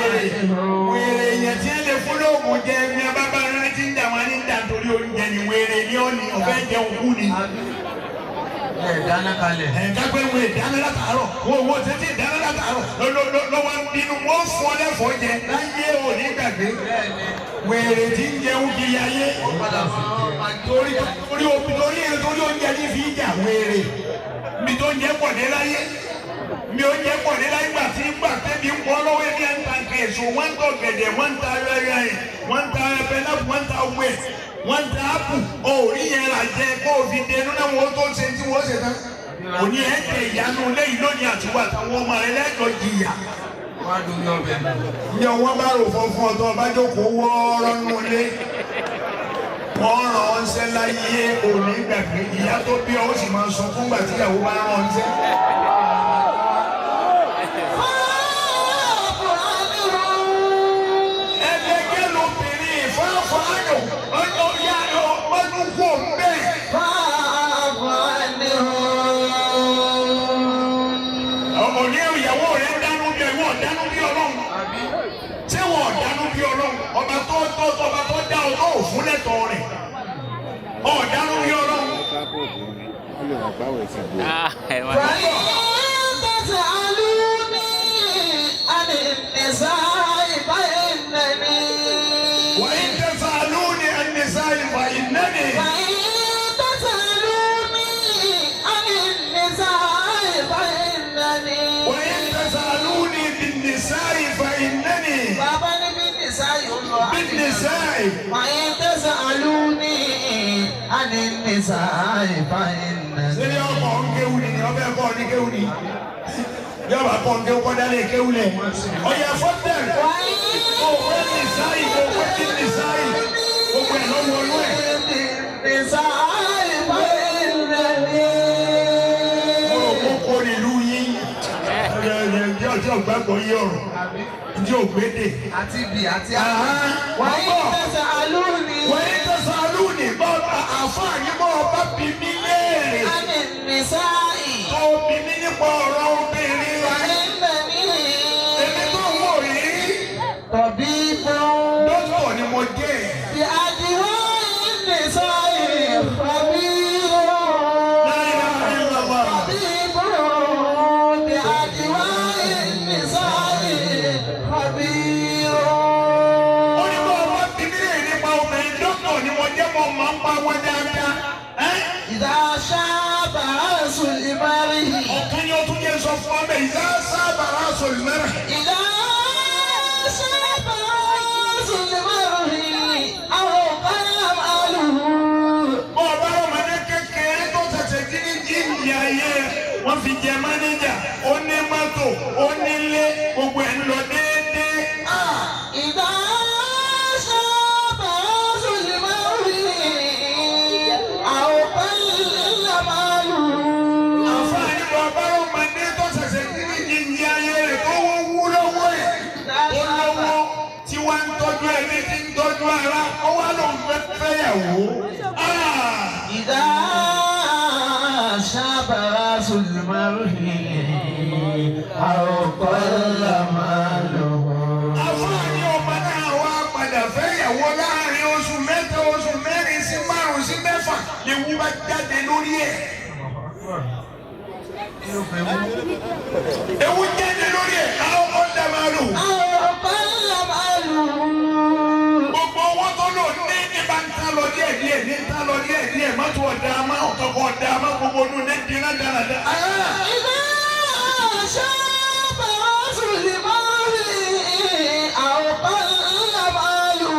S3: Wèrè yẹn tí ẹ lè fún lóògùn jẹ ẹgbẹ́ bábá rẹ ti ń dà wọn ní ìdá torí oúnjẹ ni wèrè ní ọ̀nì ọ̀fẹ́ jẹun kú ni.
S1: Dáná kalẹ̀.
S3: Kápẹ́ wo ìdáná látàárọ̀ wo tètè ìdáná látàárọ̀ lọ́wọ́ bínú wọ́n fún ọ lẹ́fọ̀ọ́ jẹ láyé òní gbàgbé. Wèrè tí ń jẹun kiri ayé. Torí oúnjẹ ní fi jà wèrè. Mi tó ń jẹ pọ̀ dé láyé. Mi ò jẹ́ pọ̀ nílá ìgbà tí tẹ́bi ń pọ̀ lọ́wọ́ ẹni ẹ̀ ń ta kẹ̀sùn wọ́n ń tọ̀ gẹ̀dẹ̀ wọ́n ń ta rẹ́rẹ́ ẹ̀ wọ́n ń ta pẹnápù wọ́n ń ta wẹ̀ wọ́n ń ta ápù òòrí yẹn là jẹ kó o fi dẹnu náà wọ́n tó ṣe tí wọ́n ṣe tán. Òní ẹ̀ tẹ ìyanu lẹ́yìn lónìí àtiwọ́ àtàwọn ọmọ rẹ lẹ́jọ́ jìyà. Ní ọwọ́ bá rò fọ́fún ọ̀tọ̀ ọba jókòó wọ́ọ́rọ́ nù lé. Wọ́n ràn ọ́ ṣẹ́ láyé òní gbàgbé ìyá tó bí ọ ó sì máa sọ fún gbà tíyàwó bá ràn ọ́ ṣẹ́. Ọba tó dá ọ tó fún lẹ́tọ̀ọ́ rẹ̀ ọ̀dánú bí Ọlọ́run. وإن تسألوني عن النساء فإنني وإن تسألوني بالنساء فإنني بالنساء
S4: وإن تسألوني عن النساء فإنني.
S3: Sẹ́ni ọkọ̀ ń kéwù ni ọbẹ̀ ẹ̀kọ́ ní kéwù ni. Yọ̀bà kọ̀ ń kéwù kọ́dá lè kéwù lẹ̀. Ọ̀yà fọ́tẹ̀. Òwe ní sáyì òwe tí ní sáyì. Gbogbo ẹ̀ ló wọnú ẹ̀. Mo rò kó kó nílùú yín. Ọjọ́ gbàgbọ́ yí ọ̀rọ̀. Ǹjẹ́ ògbédè?
S1: Àti bì àti
S4: وإن تسألوني
S3: bọ́ọ̀bà àfáàní bọ́ọ̀bà bí mí léèrè.
S4: عن النساء
S3: Tó bí mí nípa ọ̀rọ̀ obìnrin.
S4: فإنني
S3: Èmi tó wò rí.
S4: طبيب
S3: Dókítà ni mo jẹ́.
S4: بأدواء النساء خبير. طبيب بأدواء النساء خبير.
S3: Ó ní bọ́ọ̀bà bí mí léèrè nípa obìnrin. Dókítà ni mo jẹ́ mo máa ń pa wọn dáadáa.
S4: إذا شاب رأس المرء
S3: Ọ̀kan ni ó tún yẹ sọ fún ọmọ ìdá sábàrà sọ̀lùmẹ́rẹ̀.
S4: إذا شاب رأس المرء أو قل ماله.
S3: Bọ́ọ̀bà ọmọdé kékeré tó ṣẹ̀ṣẹ̀ jí ní jíìmì ayé wọ́n fi jẹ mánéjà, ó ní mọ́tò, ó nílé, gbogbo ẹ̀ ń lọ déédéé.
S4: إذا شاب رأس المرء أو قل ماله.
S3: Àǹfààní bọ́ọ̀bà ọmọdé tó ṣẹ̀ṣẹ̀ jí ní jíìmì ayé rẹ̀ tó wọ́n wú lọ́wọ́ ẹ̀. Ó lọ́wọ́ tí wọ́n ń tọ́jú ẹbí tí ń tọ́jú ara, ó wá lóun fẹ́ fẹ́yàwó.
S4: إذا شاب رأس المرء أو قل ماله.
S3: Àǹfààní ọmọ náà wá padà fẹ́yàwó láàrin oṣù mẹ́ta, oṣù mẹ́rin sí márùn-ún sí mẹ́fà lè wú bá jáde lórí ẹ̀. Ewu jáde lórí ẹ̀ àwọn ọ̀dà máa lò.
S4: أو قل ماله.
S3: Gbogbo owó tó lò ní ìbá ń ta lọ díẹ̀ díẹ̀ ní ta lọ díẹ̀ díẹ̀ mọ́tò ọ̀dà àmọ́ ọ̀kọ̀ọ̀kọ̀ ọ̀dà àmọ́ gbogbo ọdún ní dínà dáradá.
S4: إذا شاب رجل مالي أو قل ماله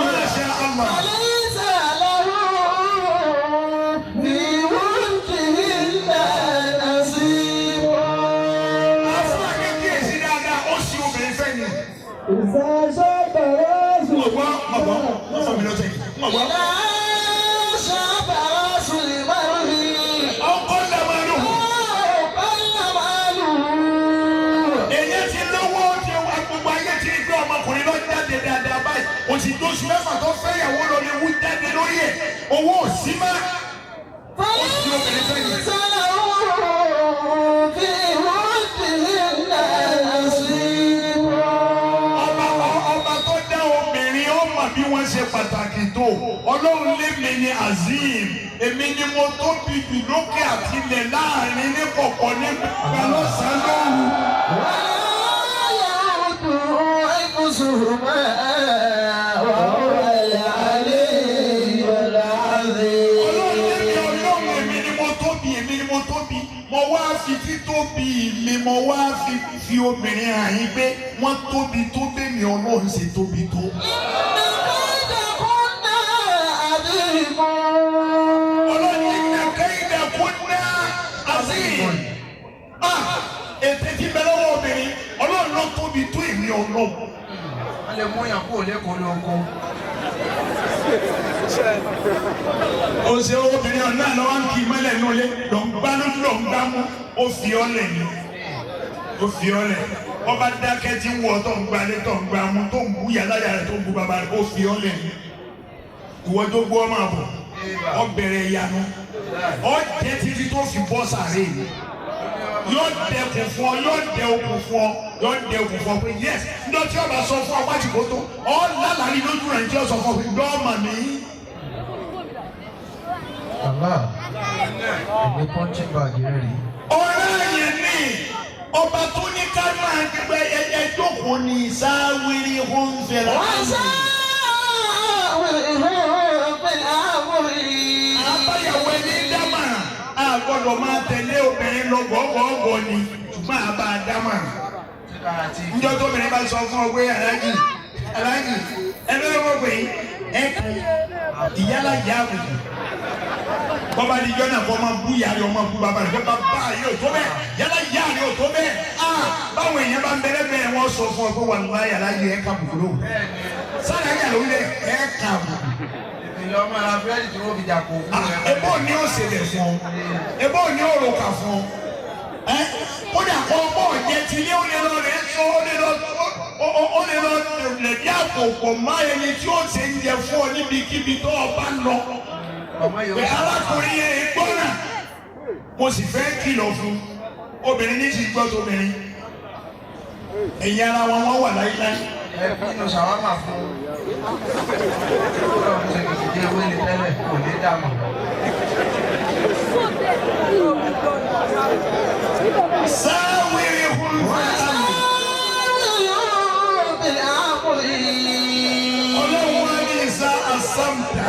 S3: Masha Allah.
S4: فليس له في ملكهن نصيب.
S3: Afọ akéèké sí dáadáa, ó sì obìnrin fẹ́ ni.
S4: إذا شاب رجل
S3: Ọ̀gbọ́n wọ́n fọ́ mi lọ́tẹ̀ yìí. Ọ̀gbọ́n.
S4: إذا شاب رجل مالي
S3: Ọkọ̀ dàmánú.
S4: أو قل ماله
S3: Èyí ti lówó ti wá gbogbo ayé ti rí pé ọmọkùnrin lọ jáde dáadáa báyìí. Òsì tó oṣù mẹ́fà tó fẹ́ ìyàwó lọ ní wú jáde lórí ẹ̀. Owó ò sí mọ́.
S4: فليس له في ملكهن نصيب.
S3: Ọba tó dá obìnrin ó mọ̀ bí wọ́n ṣe pàtàkì tó. Ọlọ́run lémi ni Azeem. Èmi ni mo tóbi jù lókè àti ilẹ̀ láàrin ní kọ̀kọ̀ ní lọ́sàn-án lóru.
S4: ولا يعود حفظهما وهو العلي العظيم.
S3: Ọlọ́run èmi ni mo tóbi, èmi ni mo tóbi. Mo wá fi títóbi mi, mo wá fi obìnrin hàn yín pé wọ́n tóbi tó bẹ́ẹ̀ni Ọlọ́run ṣe tóbi tó. Ọlọ́run ìgbà kẹ́hìndé kún ná Azeem. Ètè tí bẹ lọ́wọ́ obìnrin, Ọlọ́run ló tóbi tó èmi Ọlọ́run.
S1: wọ́n lè mú yàn kúrò lẹ́kọ̀ọ́ lóko.
S3: Ó ṣe obìnrin ọ̀nà lọ́wọ́ ń kí mọ́lẹ̀ ní olé lọ́ngbá ló lọ́ngbá mú ó fi ọ́lẹ̀ ni ó fi ọ́lẹ̀ ọba dákẹ́ tí ń wọ tó ń gbalé tó ń gbá mú tó ń bú yàrá yàrá tó ń bú bàbá rẹ̀ ó fi ọ́lẹ̀ ni ìwọ tó gbọ́ ọmọ àbọ̀ ọ bẹ̀rẹ̀ ìyanu ọ jẹ́ títí tó fi bọ́ sàré yóò dẹkùn fún ọ yóò dẹ okùn fún ọ yóò dẹ okùn fún ọ pé yẹs ndọ́ tí ọba sọ fún ọ wájú kó tó ọ lálàrí lójú rẹ̀ tí ó sọ fún ọ pé dọ́ọ̀mà mi.
S1: Bàbá ẹ̀mí pọ́ńchì báàgì rẹ̀ rí.
S3: Ọ̀rẹ́ yẹn ní ọba tó ní ká máa gbẹ ẹjọ́ kò ní sáwìrì hún fẹ́ràn. Àbáyàwó ẹni dámàràn a gbọ́dọ̀ máa tẹ̀lé obìnrin lọ gbọ́gbọ́gbọ́ ni ṣùgbọ́n àbá dámàràn. Njọ́ tó obìnrin bá sọ fún ọ pé aláàjì ẹni lọ́wọ́ pé ìyálà ìyá àbùkù. Bọ́bá di jọ́nà kọ́ máa bú yàrá ọmọ bú bàbá rẹ̀ bá bá yìí ò tó bẹ́ẹ̀ yàrá ìyá rẹ̀ ò tó bẹ́ẹ̀ báwo èèyàn bá ń bẹ̀rẹ̀ bẹ́ẹ̀ wọ́n sọ fún ọ pé wà lọ́wọ́ yàrá yìí ẹ̀ ká bùkún lóhùn. Sára yàrá òun lè ẹ̀ ká bùkún.
S1: Ìyá ọmọ ara búrẹ́dì tí wọ́n fi jà kó fún rẹ̀.
S3: Ebó ni ó ṣẹlẹ̀ fún ọ, ebó ni ó rò kà fún ọ. Kódà kọ́ bọ́ọ̀ jẹ́ ti ilé ó lè lọ rẹ̀ sọ ó lè lọ lẹ̀dí àpò pọ̀ má ẹni tí ó ṣe ń jẹ fún ọ níbikíbi tó o bá lọ. Pé arákùnrin yẹn gbọ́nà mo sì fẹ́ kìlọ̀ fún obìnrin ní ti gbọ́ tóbìnrin ẹ̀yin ara wọn wọ́n wà láíláí.
S1: Ẹ bínú ṣàwámà fún ọlọ́run ṣe kìkìdí ewé ni tẹ́lẹ̀ kò ní dààmú.
S3: Sáwìrì hún fún Ọlọ́run wá ní ìsá àsámùtà.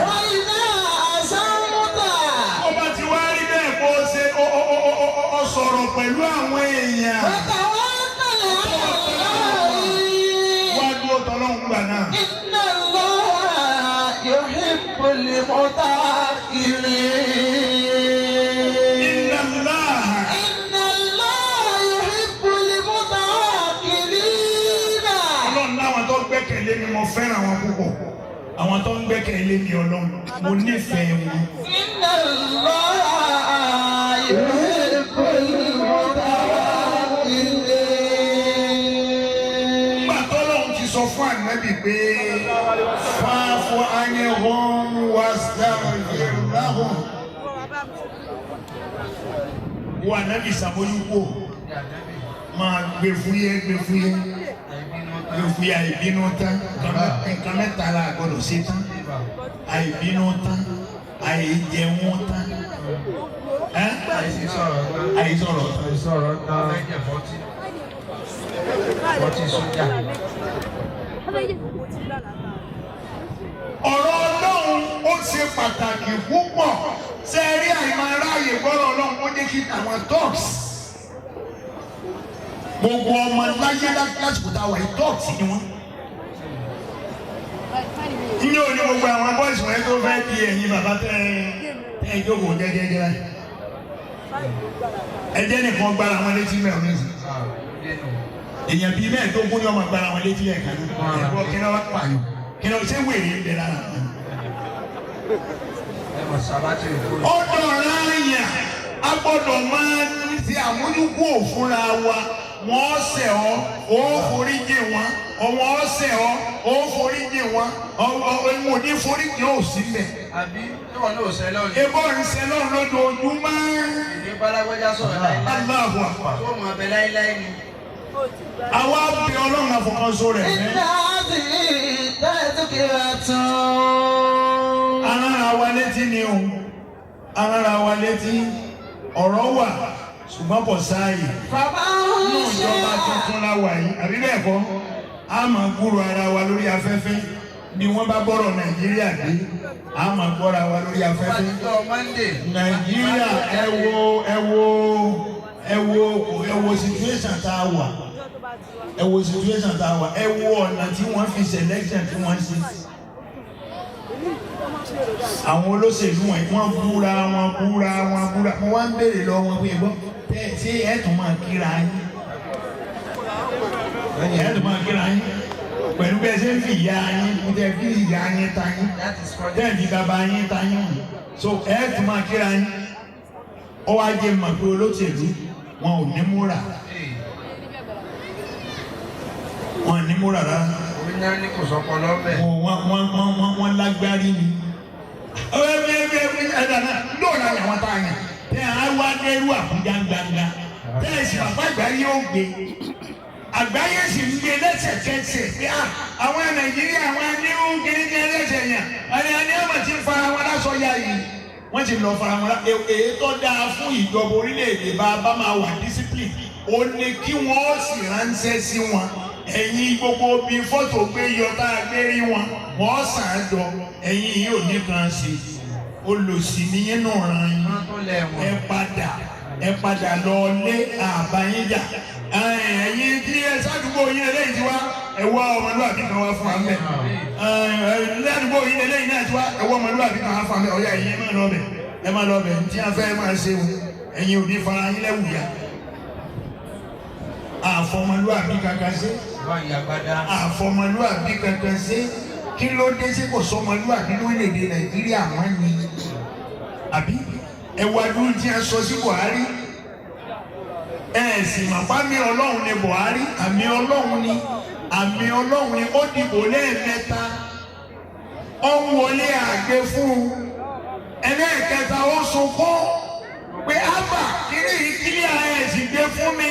S3: Ọba ti wá rí bẹ́ẹ̀ kó o ṣe ọ sọ̀rọ̀ pẹ̀lú àwọn èèyàn. Wá dúró tọ́lọ́hún gbà náà. Ọlọ́run láwọn tó gbẹ́kẹ̀lé mi mo fẹ́ràn wọn púpọ̀. Àwọn tó ń gbẹ́kẹ̀lé mi Ọlọ́run mo nífẹ̀ẹ́ wọn. Nígbà tọ́lọ́run ti sọ fún ànábì pé fáfọ anihun wastaghfir lahum. Wọ́n ànábì sàmójúkò máa gbé fúyẹ́ gbé fúyẹ́ àìbínú tán nǹkan mẹ́ta la gbọ́dọ̀ ṣe tán àìbínú tán àìjẹun tán àìsọ̀rọ̀ tán. Ọ̀rọ̀ Ọlọ́run ó ṣe pàtàkì púpọ̀ ṣe rí àìmọ̀ aráàyè gbọ́dọ̀ ọlọ́run ó jẹ́ kí àwọn talks gbogbo ọmọ láyé lásìkò tá a wà yìí talks ni wọ́n. Ní òní gbogbo àwọn bọ́ọ̀sì wọ̀nyí tó fẹ́ di ẹ̀yin bàbá tẹ́ ẹ jókòó jẹ́jẹ́jẹ́ báyìí. Ẹjẹ́ nìkan gbára wọn létí mẹ́rin ní ìsìn. Èèyàn bíi mẹ́ẹ̀ẹ́dógún ni ọmọ gbára wọn létí ẹ̀ka ní. Ẹ̀kọ́ kí ni wọ́n pààyàn? Kí ni ṣé wèrè ń bẹ lára wọn? Ó dọ̀rọ̀ àyà a gbọ́dọ̀ máa ti àmójúkú òfúnra wa. Wọ́n ṣẹ̀ ọ́, ó foríjì wọn. Ọmọ ọ̀sẹ̀ ọ́, ó foríjì wọn. Ọmọ ní foríjì ò sí mẹ́.
S1: Àbí níwọ̀n náà ò sẹ́lẹ̀ òní.
S3: Ebó ń sẹ́lẹ̀ lójoojúmọ́.
S1: Ìdí bálágbájá sọ̀rọ̀ láíláí.
S3: Aláàbò àpà.
S1: Tó mọ̀ abẹ láíláí ni.
S3: Àwa bí ọlọ́run àfọkànso rẹ̀ mẹ́.
S4: Iná ti tẹ́tù kíra tún.
S3: Arára wa létí ni o. Arára wa létí. Ọ̀rọ̀ wà ṣùgbọ́n pọ̀ sáàyè.
S4: Bàbá
S3: Inú
S4: ń ṣe
S3: ìjọba tuntun la wà yìí. Àbí bẹ́ẹ̀ kọ́? A máa gbúrò ara wa lórí afẹ́fẹ́. Bí wọ́n bá bọ́rọ̀ Nàìjíríà dé, a máa gbọ́ra wa lórí afẹ́fẹ́.
S1: Pàtó Monday.
S3: Nàìjíríà ẹ wo situation tá a wà. Ẹ wo situation tá a wà. Ẹ wo ọ̀nà tí wọ́n fi selection tí wọ́n ṣe. Àwọn olóṣèlú wọ́n búra. Mo wá ń béèrè lọ wọn pé gbọ́ ṣé ẹ tún máa kíra yín? Ẹ tún máa kíra yín? Pẹ̀lú bẹ́ẹ̀ ṣe ń fi ìyá yín, tẹ́ fi ìyá yín ta yín, tẹ́ fi bàbá yín ta yín. So ẹ tún máa kíra yín. Ó wá jẹ́ mọ̀ pé olóṣèlú wọn ò ní múra. Wọn ò ní múra rárá.
S1: Omi náà ní kò sọ́pọ̀ lọ́bẹ̀.
S3: Wọ́n lágbárí ni. Lóòrà làwọn tá a yàn. Tẹ́ a wá dẹ́rù Àbújá gbangba. Tẹ́ ẹ sì bàbá àgbáyé ó gbé. Àgbáyé sì ń gbé lẹ́sẹ̀kẹsẹ̀ pé àwọn Nàìjíríà àwọn aníhùn kìnnìkan lẹ́sẹ̀ yàn. Àní ọmọ ti fara wọn lásọ yá yìí. Wọ́n ti lọ fara wọn lá. Èyí tó dáa fún ìjọba orílẹ̀-èdè bá máa wà discipline. Ó ní kí wọ́n sì ránṣẹ́ sí wọn. Ẹ̀yin gbogbo bí fọ́tò gbé yọ tá a gbé rí wọn. Wọ́n sàn án jọ. Ẹ̀yin yìí ò ní kan ṣe. Olòṣì nìyẹn náà ràn yín. Ẹ padà lọ lé àbáyéjà. Ẹ̀yin tí ẹ sádùúgbò yín eléyìí ti wá ẹ wá ọmọlúwàbí kan wá fún wa mẹ́. Ládùúgbò yín eléyìí náà ti wá ẹ wá ọmọlúwàbí kan wá fún wa mẹ́. Ọ̀yá ẹ̀yin ẹ má lọ bẹ̀. Tí a fẹ́ máa ṣe o, ẹ̀yin ò ní fara yín lẹ́wùyà. Àfọmọlúwàbí kankan ṣe. Àfọmọlúwàbí kankan ṣe. Kí ló dé sí kò sọmọlúwàbí lórílẹ̀-èdè Nàìjíríà wọ́n ni? Àbí ẹwà dúró tí a sọ sí Buhari. Ẹ̀sìn màpá mi Ọlọ́run ni Buhari, àmì Ọlọ́run ni ó dìbò lẹ́ẹ̀mẹ́ta. Ó ń wọlé àgbẹ̀ fún un. Ẹlẹ́ẹ̀kẹta ó sunkún pé ábà kiri ìkílí ẹ̀sìn gbé fún mi.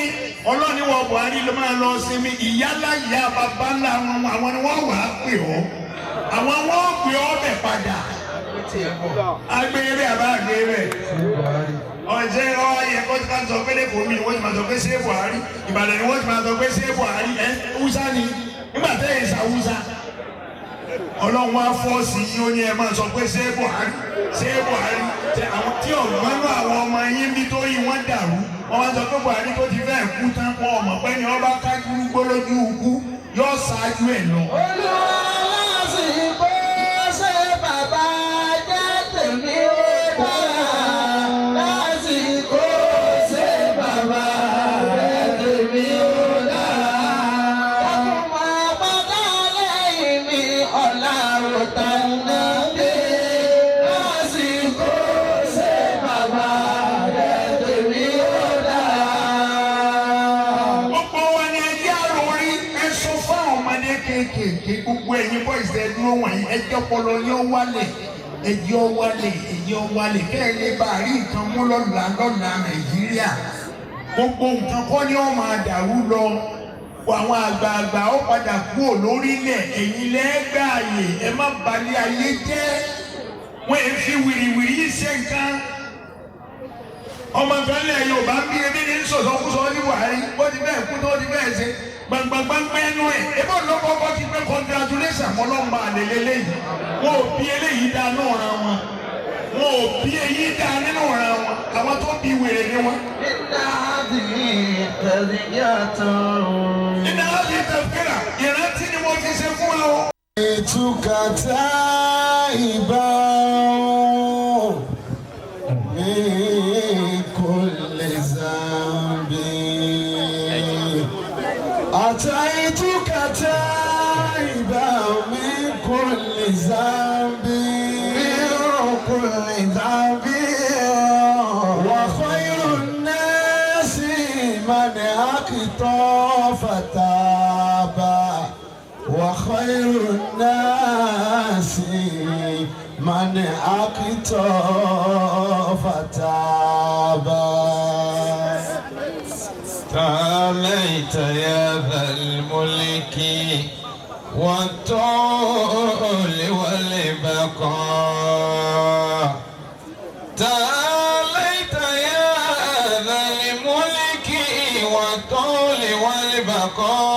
S3: Ọlọ́run ni wọ́n Buhari ló máa lọ sí mi. Ìyálà ìyá bàbá ńlá àwọn ni wọ́n wà á pè ọ́. Àwọn wọ́n pè ọ́ bẹ̀ padà. Agbèrè àbá agbèrè. Ọ̀jẹ̀ ọ̀yẹ̀ kó ti máa sọ pé lẹ́kọ̀ọ́ mi ni wọ́n ti máa sọ pé ṣé Buhari. Ìbàdàn ni wọ́n ti máa sọ pé ṣé Buhari. Hausa ni nígbà tẹ́ ẹ̀ ṣàwùsá. Ọlọ́run wá fọ́ọ̀sì yín ó ní ẹ máa sọ pé ṣé Buhari. Àwọn tí ọ̀gbọ́n náà àwọn ọmọ yín bí tó yí wọ́n dàrú. Wọ́n wá sọ pé Buhari tó ti fẹ́ kú tán pọ̀ ọmọ pé ni wọ́n bá kájú gbólójú ikú yóò ṣáájú ẹ̀ lọ. Gbogbo ẹ̀yin boys ẹ dúró wọ̀nyí ẹjọ́ ọpọlọ yóò wálẹ̀ kẹ́ ẹ lè bá rí nǹkan mú lọ́la Nàìjíríà. Gbogbo nǹkan kọ́ ni wọ́n máa dàrú lọ. Àwọn àgbààgbà ó padà kúrò lórílẹ̀ ẹ̀yin lẹ́gbàáyè ẹ má balẹ̀ ayé jẹ́. Wọ́n ẹ̀ fi wìrìwìrì yìí ṣe nǹkan. Ọmọ ìfẹ́lẹ̀ Yorùbá ń bí ebi ní sọ̀sọ́kúsọ ní Buhari ó ti bẹ́ẹ̀ kú tó ti bẹ́ẹ̀ ṣe. gbangbangbangba ẹnu ẹ̀ ebó lọ́kọ́kọ́ ti pé congratulation mọ́lọ́mọ àlelélẹ́ yìí wọn ò bí eléyìí dá náà ra wọn wọn ò bí èyí dá nínú ra wọn àwọn tó bí wèrè ni wọn. Iná àti tẹ̀fẹ́rà ìrántí ni mo fi ṣe fún wa o.
S5: Ìtúkàtà ìbá mi kò lè zambi. Àtàìtúkàtà ìbá mi kò lè zambi. Kò lè zambi. Wa khayrun nasi man aqta fataba. وخير الناس من أقتى فتابا
S2: تعاليت يا ذا الملك والطول والبقاء تعاليت يا ذا الملك والطول والبقاء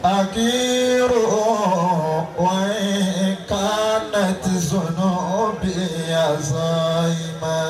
S5: أكير وإن كانت ذنوبي عظيمة